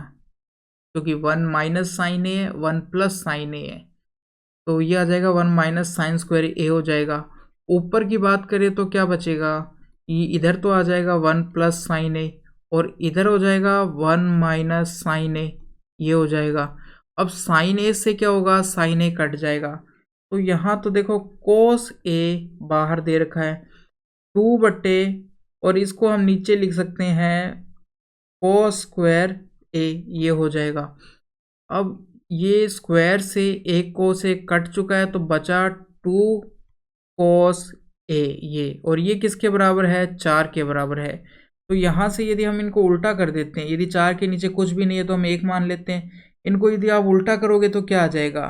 क्योंकि 1 माइनस साइन ए 1 प्लस साइन ए है, तो ये आ जाएगा 1 माइनस साइन स्क्वायर ए हो जाएगा। ऊपर की बात करें तो क्या बचेगा, ये इधर तो आ जाएगा 1 प्लस साइन ए और इधर हो जाएगा 1 माइनस साइन ए, ये हो जाएगा। अब साइन ए से क्या होगा, साइन ए कट जाएगा। तो यहाँ तो देखो कोस ए बाहर दे रखा है 2 बटे, और इसको हम नीचे लिख सकते हैं कोस स्क्वायर ए, ये हो जाएगा। अब ये स्क्वायर से एक कोस ए कट चुका है तो बचा 2 कोस ए ये, और ये किसके बराबर है, 4 के बराबर है। तो यहाँ से यदि हम इनको उल्टा कर देते हैं, यदि 4 के नीचे कुछ भी नहीं है तो हम 1 मान लेते हैं, इनको यदि आप उल्टा करोगे तो क्या आ जाएगा,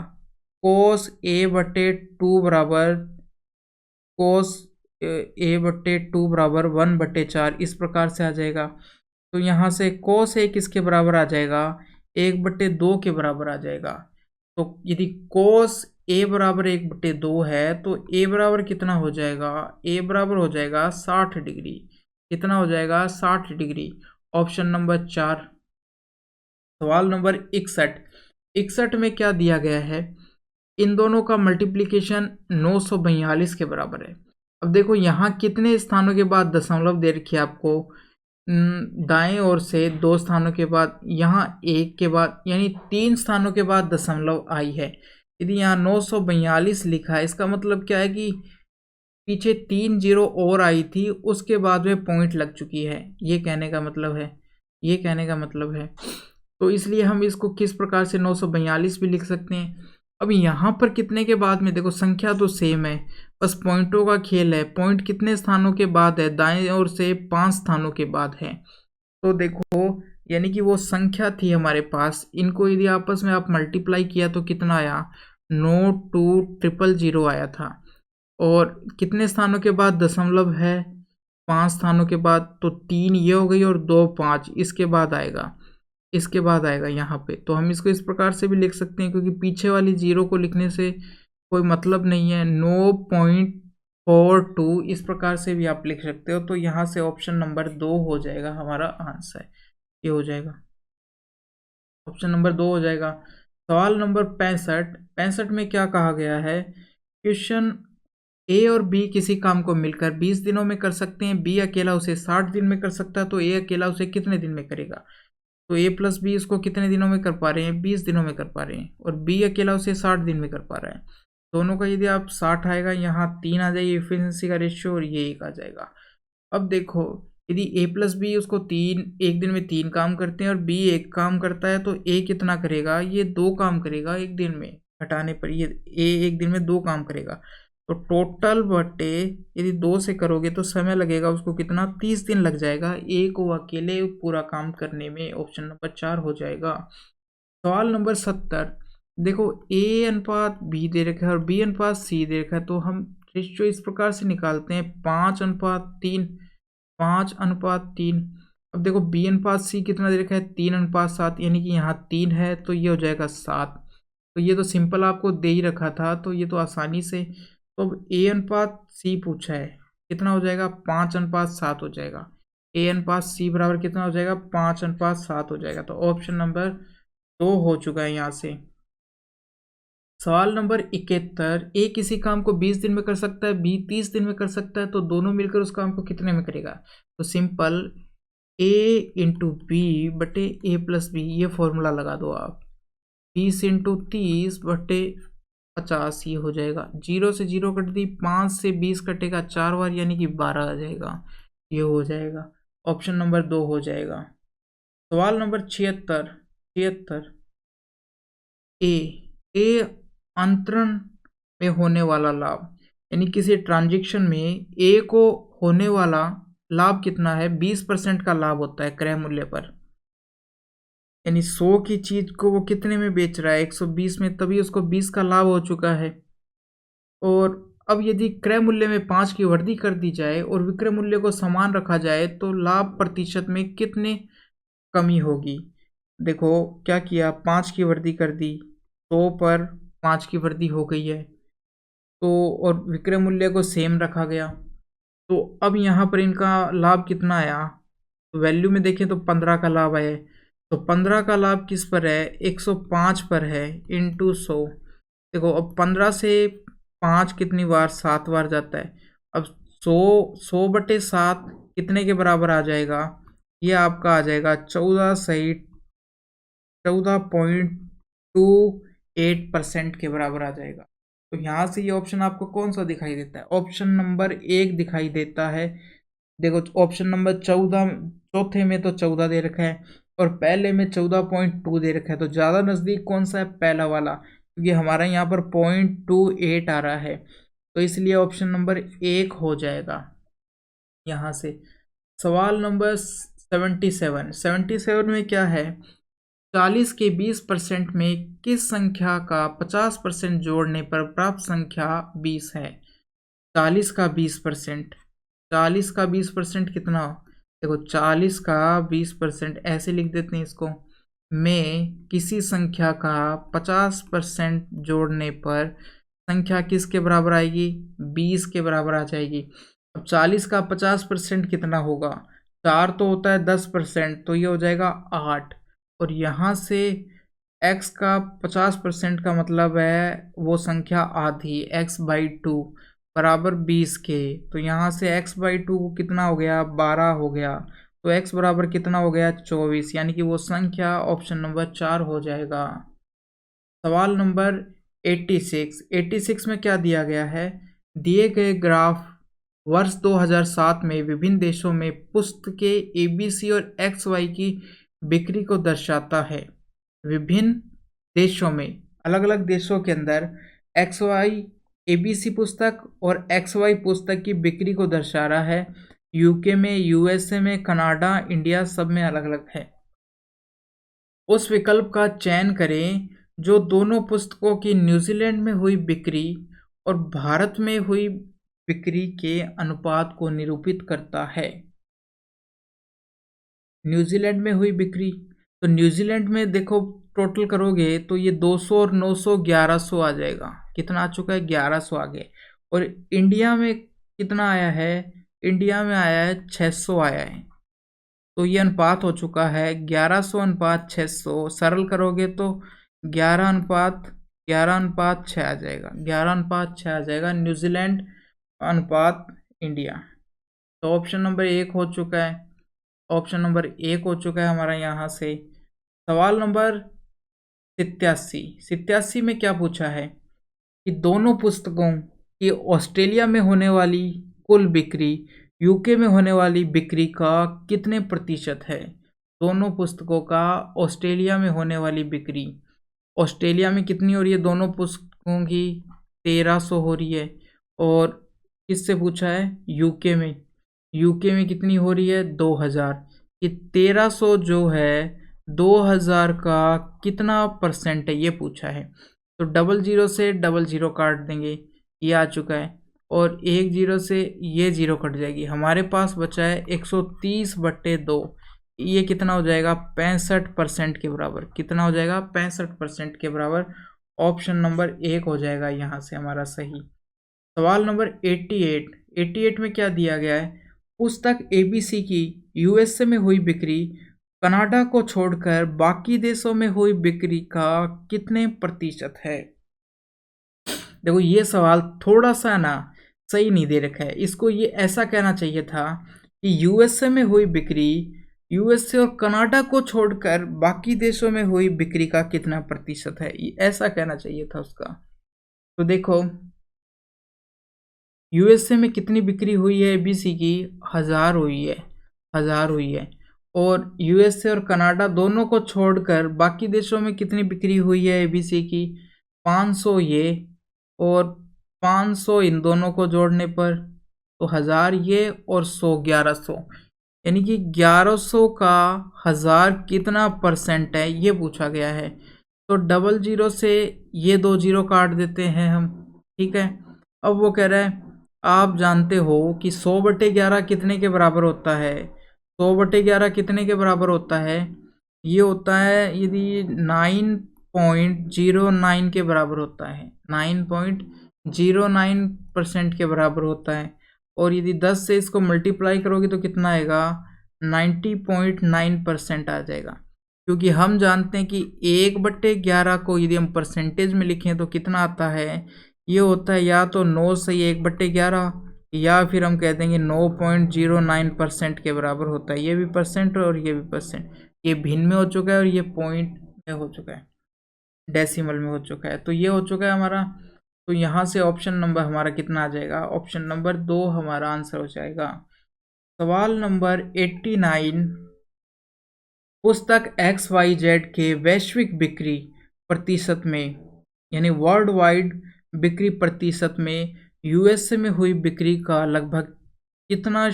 कोस ए बटे 2 बराबर कोस ए बटे 2 बराबर 1 बटे 4, इस प्रकार से आ जाएगा। तो यहाँ से कोस ए किसके बराबर आ जाएगा, 1 बटे 2 के बराबर आ जाएगा। तो यदि कोस ए बराबर 1 बटे 2 है तो ए बराबर कितना हो जाएगा, ए बराबर हो जाएगा 60 डिग्री। कितना हो जाएगा, 60 डिग्री। Option number 4। सवाल नंबर 61 में क्या दिया गया है, इन दोनों का मल्टीप्लिकेशन 942 के बराबर है। अब देखो यहाँ कितने स्थानों के बाद दशमलव दे रखी है आपको, दाएं ओर से 2 स्थानों के बाद, यहाँ 1 के बाद, यानी 3 स्थानों के बाद दशमलव आई है। यदि यहाँ 942 लिखा है, इसका मतलब क्या है कि पीछे 3 जीरो और आई थी, उसके बाद में पॉइंट लग चुकी है, ये कहने का मतलब है, ये कहने का मतलब है। तो इसलिए हम इसको किस प्रकार से 942 भी लिख सकते हैं। अब यहाँ पर कितने के बाद में, देखो संख्या तो सेम है, बस पॉइंटों का खेल है। पॉइंट कितने स्थानों के बाद है, दाएं ओर से 5 स्थानों के बाद है। तो देखो यानी कि वो संख्या थी हमारे पास, इनको यदि आपस में आप मल्टीप्लाई किया तो कितना आया, 92000 आया था। और कितने स्थानों के बाद दशमलव है, 5 स्थानों के बाद, तो 3 ये हो गई और 2 5 इसके बाद आएगा, इसके बाद आएगा यहाँ पे। तो हम इसको इस प्रकार से भी लिख सकते हैं, क्योंकि पीछे वाली जीरो को लिखने से कोई मतलब नहीं है। 9.42 इस प्रकार से भी आप लिख सकते हो। तो यहाँ से ऑप्शन नंबर 2 हो जाएगा हमारा आंसर, ये हो जाएगा, ऑप्शन नंबर 2 हो जाएगा। सवाल नंबर 65 में क्या कहा गया है, क्वेश्चन ए और बी किसी काम को मिलकर 20 दिनों में कर सकते हैं, बी अकेला उसे 60 दिन में कर सकता है, तो ए अकेला उसे कितने दिन में करेगा। तो ए प्लस बी इसको कितने दिनों में कर पा रहे हैं, 20 दिनों में कर पा रहे हैं, और बी अकेला उसे 60 दिन में कर पा रहा है। दोनों का यदि आप 60 आएगा, यहाँ 3 आ जाएगी एफिशिएंसी का रेशियो, और ये 1 आ जाएगा। अब देखो यदि ए प्लस बी उसको 3 एक दिन में 3 काम करते हैं और बी 1 काम करता है, तो ए कितना करेगा, ये 2 काम करेगा एक दिन में, घटाने पर ये ए एक दिन में 2 काम करेगा। तो टोटल बटे यदि 2 से करोगे तो समय लगेगा उसको कितना, 30 दिन लग जाएगा ए को अकेले पूरा काम करने में। ऑप्शन नंबर 4 हो जाएगा। सवाल नंबर 70, देखो ए अनुपात बी दे रखा है और बी अनुपात सी दे रखा है, तो हम रेशियो इस प्रकार से निकालते हैं 5:3, 5:3। अब देखो बी अनुपात सी कितना दे रखा है, 3:7, यानी कि यहाँ 3 है तो ये हो जाएगा 7। तो ये तो सिंपल आपको दे ही रखा था, तो ये तो आसानी से। तो अब ए अनुपात सी पूछा है, कितना हो जाएगा, 5:7 हो जाएगा। ए अनुपात सी बराबर कितना हो जाएगा, 5:7 हो जाएगा। तो ऑप्शन नंबर 2 हो चुका है यहाँ से। सवाल नंबर 71, ए किसी काम को 20 दिन में कर सकता है, बी 30 दिन में कर सकता है, तो दोनों मिलकर उस काम को कितने में करेगा। तो सिंपल ए इंटू बी बटे ए प्लस बी, ये फॉर्मूला लगा दो आप, 20 इंटू 30 बटे 50, ये हो जाएगा। 0 से 0 कट दी, 5 से 20 कटेगा 4 बार, यानी कि 12 आ जाएगा, ये हो जाएगा। ऑप्शन नंबर 2 हो जाएगा। सवाल नंबर 76, ए अंतरण में होने वाला लाभ, यानी किसी ट्रांजैक्शन में ए को होने वाला लाभ कितना है, 20% का लाभ होता है क्रय मूल्य पर। यानी 100 की चीज को वो कितने में बेच रहा है, 120 में, तभी उसको 20 का लाभ हो चुका है। और अब यदि क्रय मूल्य में 5 की वृद्धि कर दी जाए और विक्रय मूल्य को समान रखा जाए, तो लाभ प्रतिशत में कितने कमी होगी। देखो क्या किया, 5 की वृद्धि कर दी, 100 पर 5 की वृद्धि हो गई है, तो और विक्रय मूल्य को सेम रखा गया, तो अब यहाँ पर इनका लाभ कितना आया, तो वैल्यू में देखें तो 15 का लाभ आया। तो 15 का लाभ किस पर है, 105 पर है, इंटू 100। देखो अब 15 से 5 कितनी बार, 7 बार जाता है। अब 100 बटे 7 कितने के बराबर आ जाएगा, ये आपका आ जाएगा 14.28% के बराबर आ जाएगा। तो यहाँ से ये ऑप्शन आपको कौन सा दिखाई देता है, ऑप्शन नंबर 1 दिखाई देता है। देखो ऑप्शन नंबर 14, चौथे में तो 14 दे रखा है और पहले में 14.2 दे रखा है, तो ज़्यादा नज़दीक कौन सा है, पहला वाला, क्योंकि हमारा यहाँ पर 0.28 आ रहा है, तो इसलिए ऑप्शन नंबर 1 हो जाएगा यहाँ से। सवाल नंबर 77 में क्या है, 40 के 20% में किस संख्या का 50% जोड़ने पर प्राप्त संख्या 20 है। 40 का 20%, 40 का 20% कितना, देखो 40 का 20% ऐसे लिख देते हैं इसको, में किसी संख्या का 50% जोड़ने पर संख्या किसके बराबर आएगी, 20 के बराबर आ जाएगी। अब 40 का 50% कितना होगा, 4 तो होता है 10%, तो ये हो जाएगा 8। और यहाँ से x का 50% का मतलब है वो संख्या आधी, x/2 बराबर 20 के, तो यहाँ से x/2 कितना हो गया, 12 हो गया, तो x बराबर कितना हो गया, 24, यानी कि वो संख्या ऑप्शन नंबर 4 हो जाएगा। सवाल नंबर 86 में क्या दिया गया है, दिए गए ग्राफ वर्ष 2007 में विभिन्न देशों में पुस्तकें ABC और XY की बिक्री को दर्शाता है। विभिन्न देशों में, अलग अलग देशों के अंदर XY ABC पुस्तक और XY पुस्तक की बिक्री को दर्शा रहा है। यूके में, USA में, कनाडा, इंडिया सब में अलग अलग है। उस विकल्प का चयन करें जो दोनों पुस्तकों की न्यूजीलैंड में हुई बिक्री और भारत में हुई बिक्री के अनुपात को निरूपित करता है। न्यूजीलैंड में हुई बिक्री, तो न्यूजीलैंड में देखो टोटल करोगे तो ये 200 और 900 1100 आ जाएगा। कितना आ चुका है? 1100 आ गए। और इंडिया में कितना आया है? इंडिया में आया है 600 आया है। तो ये अनुपात हो चुका है 1100 अनुपात 600। सरल करोगे तो 11 अनुपात 6 आ जाएगा। 11 अनुपात 6 आ जाएगा, न्यूजीलैंड अनुपात इंडिया। तो ऑप्शन नंबर 1 हो चुका है। ऑप्शन नंबर 1 हो चुका है हमारा यहाँ से। सवाल नंबर 87 में क्या पूछा है कि दोनों पुस्तकों की ऑस्ट्रेलिया में होने वाली कुल बिक्री यूके में होने वाली बिक्री का कितने प्रतिशत है। दोनों पुस्तकों का ऑस्ट्रेलिया में होने वाली बिक्री, ऑस्ट्रेलिया में कितनी हो रही है? दोनों पुस्तकों की 1300 हो रही है। और किससे पूछा है? यूके में। यूके में कितनी हो रही है? 2000। ये 1300 जो है 2000 का कितना परसेंट है ये पूछा है। तो 00 से 00 काट देंगे, ये आ चुका है। और 10 से ये 0 कट जाएगी। हमारे पास बचा है 130/2। ये कितना हो जाएगा? 65% के बराबर। कितना हो जाएगा? 65% के बराबर। ऑप्शन नंबर 1 हो जाएगा यहाँ से हमारा सही। सवाल नंबर 88 में क्या दिया गया है? पुस्तक ABC की USA में हुई बिक्री कनाडा को छोड़कर बाकी देशों में हुई बिक्री का कितने प्रतिशत है। देखो ये सवाल थोड़ा सा ना सही नहीं दे रखा है। इसको ये ऐसा कहना चाहिए था कि USA में हुई बिक्री, USA और कनाडा को छोड़कर बाकी देशों में हुई बिक्री का कितना प्रतिशत है, ये ऐसा कहना चाहिए था उसका। तो देखो USA में कितनी बिक्री हुई है ABC की? 1000 हुई है, 1000 हुई है। और USA और कनाडा दोनों को छोड़कर बाकी देशों में कितनी बिक्री हुई है ABC की? 500 ये और 500 इन दोनों को जोड़ने पर तो 1000 ये और 100 1100, यानी कि 1100 का 1000 कितना परसेंट है ये पूछा गया है। तो 00 से ये 2 0 काट देते हैं हम, ठीक है। अब वो कह रहा है आप जानते हो कि 100/11 कितने के बराबर होता है? 100/11 कितने के बराबर होता है? ये होता है यदि 9.09 के बराबर होता है, 9.09% के बराबर होता है। और यदि 10 से इसको मल्टीप्लाई करोगे तो कितना आएगा? 90.9% आ जाएगा। क्योंकि हम जानते हैं कि 1/11 को यदि हम परसेंटेज में लिखें तो कितना आता है? ये होता है या तो 9 से 1/11 या फिर हम कह देंगे 9.09% के बराबर होता है। ये भी परसेंट और ये भी परसेंट, ये भिन्न में हो चुका है और ये पॉइंट में हो चुका है, डेसिमल में हो चुका है। तो ये हो चुका है हमारा। तो यहाँ से ऑप्शन नंबर हमारा कितना आ जाएगा? ऑप्शन नंबर 2 हमारा आंसर हो जाएगा। सवाल नंबर 89, पुस्तक XYZ के वैश्विक बिक्री प्रतिशत में, यानी वर्ल्ड वाइड बिक्री प्रतिशत में USA में हुई बिक्री का लगभग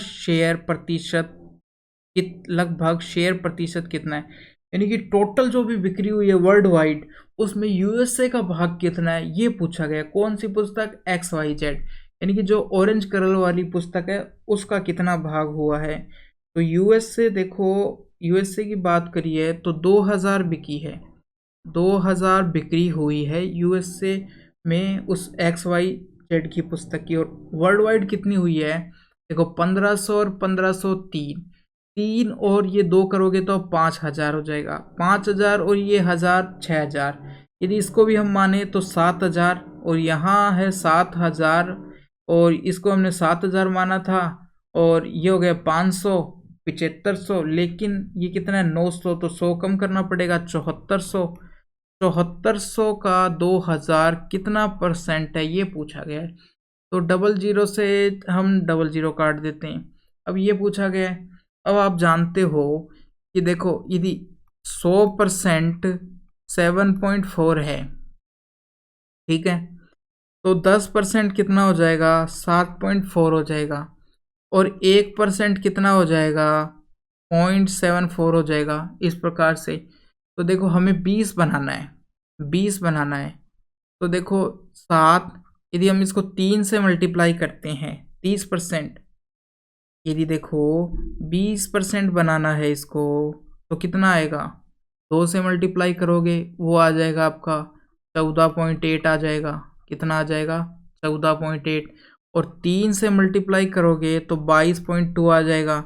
शेयर प्रतिशत कितना है? यानी कि टोटल जो भी बिक्री हुई है वर्ल्ड वाइड उसमें USA का भाग कितना है ये पूछा गया। कौन सी पुस्तक? XYZ, यानी कि जो ऑरेंज कलर वाली पुस्तक है उसका कितना भाग हुआ है। तो USA देखो, USA की बात करिए तो 2000 बिकी है, 2000 बिक्री हुई है USA में उस XYZ की पुस्तक की। और वर्ल्ड वाइड कितनी हुई है? देखो 1500 और 1503 और ये 2 करोगे तो 5000 हो जाएगा। 5000 और ये 1000 6000। यदि इसको भी हम माने तो 7000 और यहाँ है 7000 और इसको हमने 7000 माना था और ये हो गया 500 7500। लेकिन ये कितना है? 900, तो 100 कम करना पड़ेगा, 7400। 7400 का 2000 कितना परसेंट है ये पूछा गया है। तो डबल जीरो से हम डबल जीरो काट देते हैं। अब ये पूछा गया है, अब आप जानते हो कि देखो यदि 100% 7.4 है, ठीक है, तो 10% कितना हो जाएगा, 7.4 हो जाएगा, और 1% कितना हो जाएगा, 0.74 हो जाएगा, इस प्रकार से। तो देखो हमें 20 बनाना है, 20 बनाना है, तो देखो 7, यदि हम इसको 3 से मल्टीप्लाई करते हैं 30%, यदि देखो 20% बनाना है इसको, तो कितना आएगा, 2 से मल्टीप्लाई करोगे वो आ जाएगा आपका 14.8 आ जाएगा, कितना आ जाएगा, 14.8, और 3 से मल्टीप्लाई करोगे तो 22.2 आ जाएगा।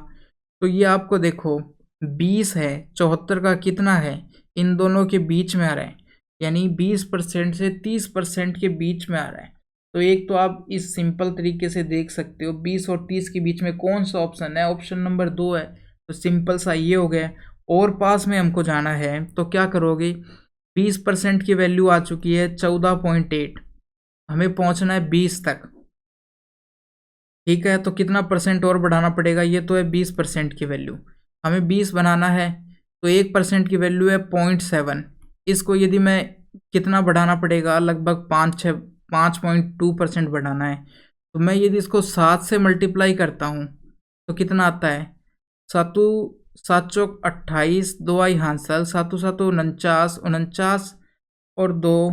तो ये आपको देखो 20 है, 74 का कितना है, इन दोनों के बीच में आ रहा है, यानी 20% से 30% के बीच में आ रहा है। तो एक तो आप इस सिंपल तरीके से देख सकते हो 20 और 30 के बीच में कौन सा ऑप्शन है, ऑप्शन नंबर 2 है। तो सिंपल सा ये हो गया। और पास में हमको जाना है तो क्या करोगे, 20% की वैल्यू आ चुकी है 14.8, हमें पहुंचना है 20 तक, ठीक है। तो कितना परसेंट और बढ़ाना पड़ेगा, ये तो है 20% की वैल्यू, हमें 20 बनाना है, तो 1% की वैल्यू है 0.7, इसको यदि मैं कितना बढ़ाना पड़ेगा, लगभग 5.2% बढ़ाना है। तो मैं यदि इसको 7 से मल्टीप्लाई करता हूँ तो कितना आता है, सातु 7 चौक 28, 2 आई हांसल, सातु सातु 49, 49 और 2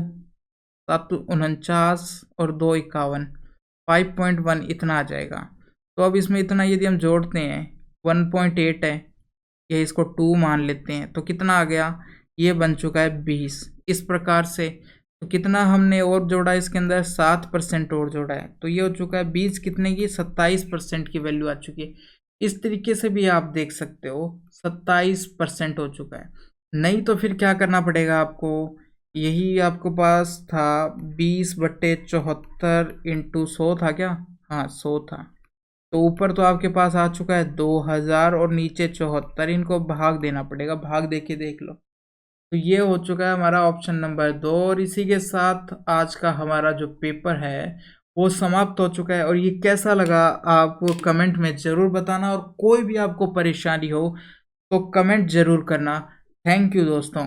सातु 49 और 2 51, 5.1 इतना आ जाएगा। तो अब इसमें इतना यदि हम जोड़ते हैं 1.8 है, ये इसको 2 मान लेते हैं, तो कितना आ गया, ये बन चुका है 20। इस प्रकार से तो कितना हमने और जोड़ा इसके अंदर, 7% और जोड़ा है, तो ये हो चुका है 20 कितने की, 27% की वैल्यू आ चुकी है। इस तरीके से भी आप देख सकते हो 27% हो चुका है। नहीं तो फिर क्या करना पड़ेगा आपको, यही आपको पास था 20/74 इंटू 100 था क्या, हाँ 100 था। तो ऊपर तो आपके पास आ चुका है 2000 और नीचे 74, इनको भाग देना पड़ेगा, भाग दे के देख लो। तो ये हो चुका है हमारा ऑप्शन नंबर 2। और इसी के साथ आज का हमारा जो पेपर है वो समाप्त हो चुका है। और ये कैसा लगा आप कमेंट में ज़रूर बताना, और कोई भी आपको परेशानी हो तो कमेंट ज़रूर करना। थैंक यू दोस्तों।